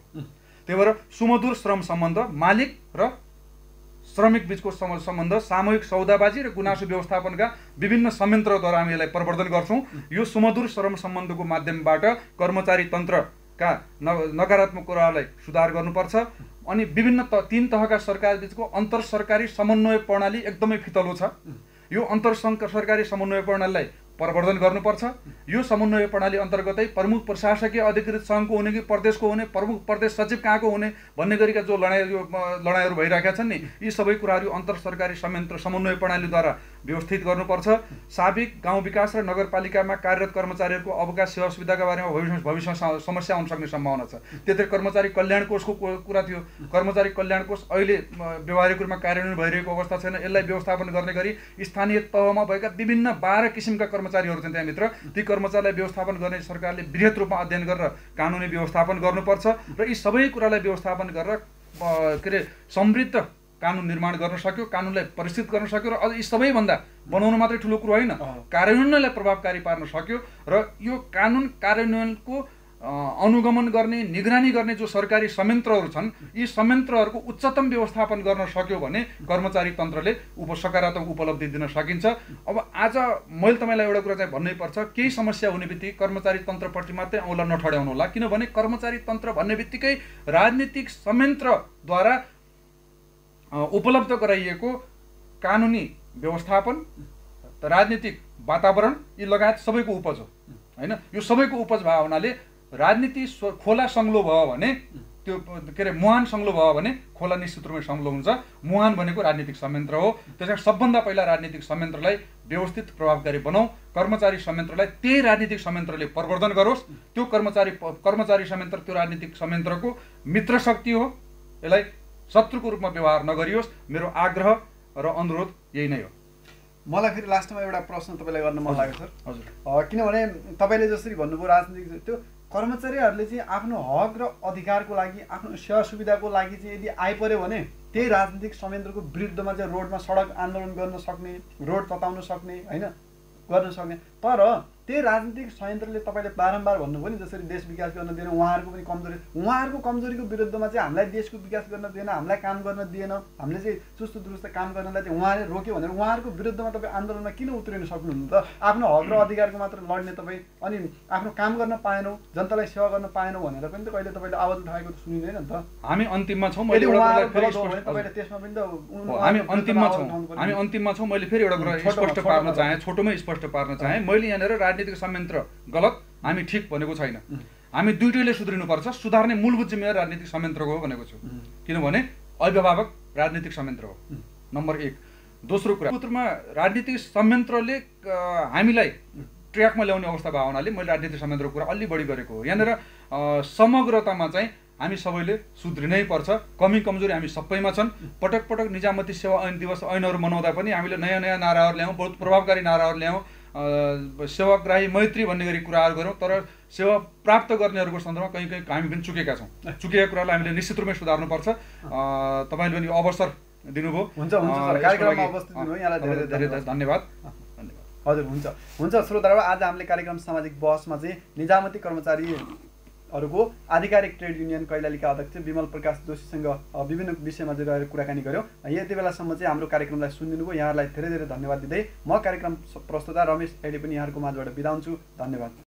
त्यही भएर सुमधुर श्रम सम्बन्ध, मालिक र श्रमिक बीचको सम्बन्ध, सामूहिक सौदाबाजी र गुनासो व्यवस्थापनका विभिन्न संयन्त्रद्वारा हामी यसलाई प्रवर्धन गर्छौँ। यो सुमधुर श्रम सम्बन्धको माध्यमबाट कर्मचारी तन्त्रका नकारात्मक कुराहरूलाई सुधार गर्नुपर्छ। अनि विभिन्न 3 तहका सरकार बीचको अन्तर सरकारी समन्वय प्रणाली एकदमै फितलो छ। यो अन्तर सरकारी समन्वय प्रणालीलाई प्रवर्धन गर्नुपर्छ। यो समन्वय प्रणाली अन्तर्गतै प्रमुख प्रशासकीय अधिकृत सङ्घको हुने कि प्रदेशको हुने, प्रमुख प्रदेश सचिव कहाँको हुने भन्ने गरिका जो लडाइँहरू भइरहेका छन् नि यी सबै कुराहरू अन्तर सरकारी समन्वय प्रणालीद्वारा व्यवस्थित गर्नुपर्छ। साबिक गाउँ विकास र नगरपालिकामा कार्यरत कर्मचारीहरूको अवकाश सेवा सुविधाका बारेमा भविष्यमा समस्या हुन सक्ने सम्भावना छ। त्यतै कर्मचारी कल्याण कोषको कुरा थियो। कर्मचारी कल्याण कोष अहिले व्यवहारिक रूपमा कार्यान्वयन भइरहेको अवस्था छैन। यसलाई व्यवस्थापन गर्ने गरी स्थानीय तहमा भएका विभिन्न 12 किसिमका कर्मचारीहरू छन् त्यहाँभित्र। ती कर्मचारीलाई व्यवस्थापन गर्ने सरकारले बृहत रूपमा अध्ययन गरेर कानुनी व्यवस्थापन गर्नुपर्छ र यी सबै कुरालाई व्यवस्थापन गरेर के अरे समृद्ध कानुन निर्माण गर्न सक्यो, कानुनलाई परिष्कृत गर्न सक्यो र अझ यी सबैभन्दा बनाउनु मात्रै ठुलो कुरो होइन, कार्यान्वयनलाई प्रभावकारी पार्न सक्यो। र यो कानुन कार्यान्वयनको अनुगमन गर्ने, निगरानी गर्ने जो सरकारी संयन्त्रहरू छन् यी संयन्त्रहरूको उच्चतम व्यवस्थापन गर्न सक्यो भने कर्मचारी तन्त्रले सकारात्मक उपलब्धि दिन सकिन्छ। अब आज मैले तपाईँलाई एउटा कुरा चाहिँ भन्नै पर्छ, केही समस्या हुने बित्तिकै कर्मचारी तन्त्रपट्टि मात्रै औँला नठड्याउनु होला। किनभने कर्मचारी तन्त्र भन्ने बित्तिकै राजनीतिक संयन्त्रद्वारा उपलब्ध गराइएको कानुनी व्यवस्थापन, राजनीतिक वातावरण यी लगायत सबैको उपज हो होइन। यो सबैको उपज भएको हुनाले राजनीति खोला सङ्लो भयो भने त्यो के अरे मुहान संलो भयो भने खोला निश्चित रूपमा संलो हुन्छ। मुहान भनेको राजनीतिक संयन्त्र हो। त्यसैले सबभन्दा पहिला राजनीतिक संयन्त्रलाई व्यवस्थित प्रभावकारी बनाऊ, कर्मचारी संयन्त्रलाई त्यही राजनीतिक संयन्त्रले प्रवर्धन गरोस्। त्यो कर्मचारी संयन्त्र त्यो राजनीतिक संयन्त्रको मित्र शक्ति हो, यसलाई शत्रुको रूपमा व्यवहार नगरियोस्। मेरो आग्रह र अनुरोध यही नै हो। मलाई फेरि लास्टमा एउटा प्रश्न तपाईँलाई गर्न मन लाग्यो सर। हजुर, किनभने तपाईँले जसरी भन्नुभयो राजनीतिक त्यो कर्मचारीहरूले चाहिँ आफ्नो हक र अधिकारको लागि आफ्नो सेवा सुविधाको लागि चाहिँ यदि आइपर्यो भने त्यही राजनीतिक संयन्त्रको विरुद्धमा चाहिँ रोडमा सडक आन्दोलन गर्न सक्ने, रोड तताउन सक्ने, होइन गर्न सक्ने। तर त्यही राजनीतिक संयन्त्रले तपाईँले बारम्बार भन्नुभयो नि जसरी देश विकास गर्न दिएन, उहाँहरूको पनि कमजोरी, उहाँहरूको कमजोरीको विरुद्धमा चाहिँ हामीलाई देशको विकास गर्न दिएन, हामीलाई काम गर्न दिएन, हामीले चाहिँ चुस्त दुरुस्त काम गर्नलाई चाहिँ उहाँले रोक्यो भनेर उहाँहरूको विरुद्धमा तपाईँ आन्दोलनमा किन उत्रिन सक्नुहुन्न त? आफ्नो हक र अधिकारको मात्र लड्ने तपाईँ, अनि आफ्नो काम गर्न पाएनौ, जनतालाई सेवा गर्न पाएनौ भनेर पनि त कहिले तपाईँले आवाज उठाएको त सुनिँदैन नि त। हामी अन्तिममा छौँ। मैले तपाईँले त्यसमा पनि त हामी अन्तिममा छौँ। मैले फेरि एउटा कुरा स्पष्ट पार्न चाहेँ, छोटोमै स्पष्ट पार्न चाहेँ। मैले यहाँनिर राजनीतिक संयन्त्र गलत, हामी ठिक भनेको छैन। हामी दुईटैले सुध्रिनुपर्छ। सुधार्ने मूलभूत जिम्मेवारी राजनीतिक संयन्त्रको हो भनेको छु। किनभने अभिभावक राजनीतिक संयन्त्र हो, नम्बर 1। दोस्रो कुरा, सूत्रमा राजनीतिक संयन्त्रले हामीलाई ट्र्याकमा ल्याउने अवस्था भएको हुनाले मैले राजनीतिक संयन्त्रको कुरा अलि बढी गरेको हो। यहाँनिर समग्रतामा चाहिँ हामी सबैले सुध्रिनै पर्छ। कमी कमजोरी हामी सबैमा छन्। पटक पटक निजामती सेवा ऐन दिवस ऐनहरू मनाउँदा पनि हामीले नयाँ नयाँ नाराहरू ल्यायौँ, बहुत प्रभावकारी नाराहरू ल्यायौँ, सेवाग्राही मैत्री भन्ने गरी कुराहरू गऱ्यौँ। तर सेवा प्राप्त गर्नेहरूको सन्दर्भमा कहीँ कहीँ हामी पनि चुकेका छौँ। चुकेका कुरालाई हामीले निश्चित रूपमा सुधार्नुपर्छ। तपाईँले पनि अवसर दिनुभयो। धेरै धन्यवाद। हजुर, हुन्छ श्रोताहरू, आज हामीले कार्यक्रम सामाजिक बहसमा चाहिँ निजामती कर्मचारीहरूको आधिकारिक ट्रेड युनियन कैलालीका अध्यक्ष विमल प्रकाश जोशीसँग विभिन्न विषयमा चाहिँ रहेर कुराकानी गऱ्यौँ। यति बेलासम्म चाहिँ हाम्रो कार्यक्रमलाई सुनिदिनु भयो, यहाँहरूलाई धेरै धेरै धन्यवाद दिँदै म कार्यक्रम प्रस्तुता रमेश अहिले पनि यहाँहरूको माझबाट बिदा हुन्छु। धन्यवाद।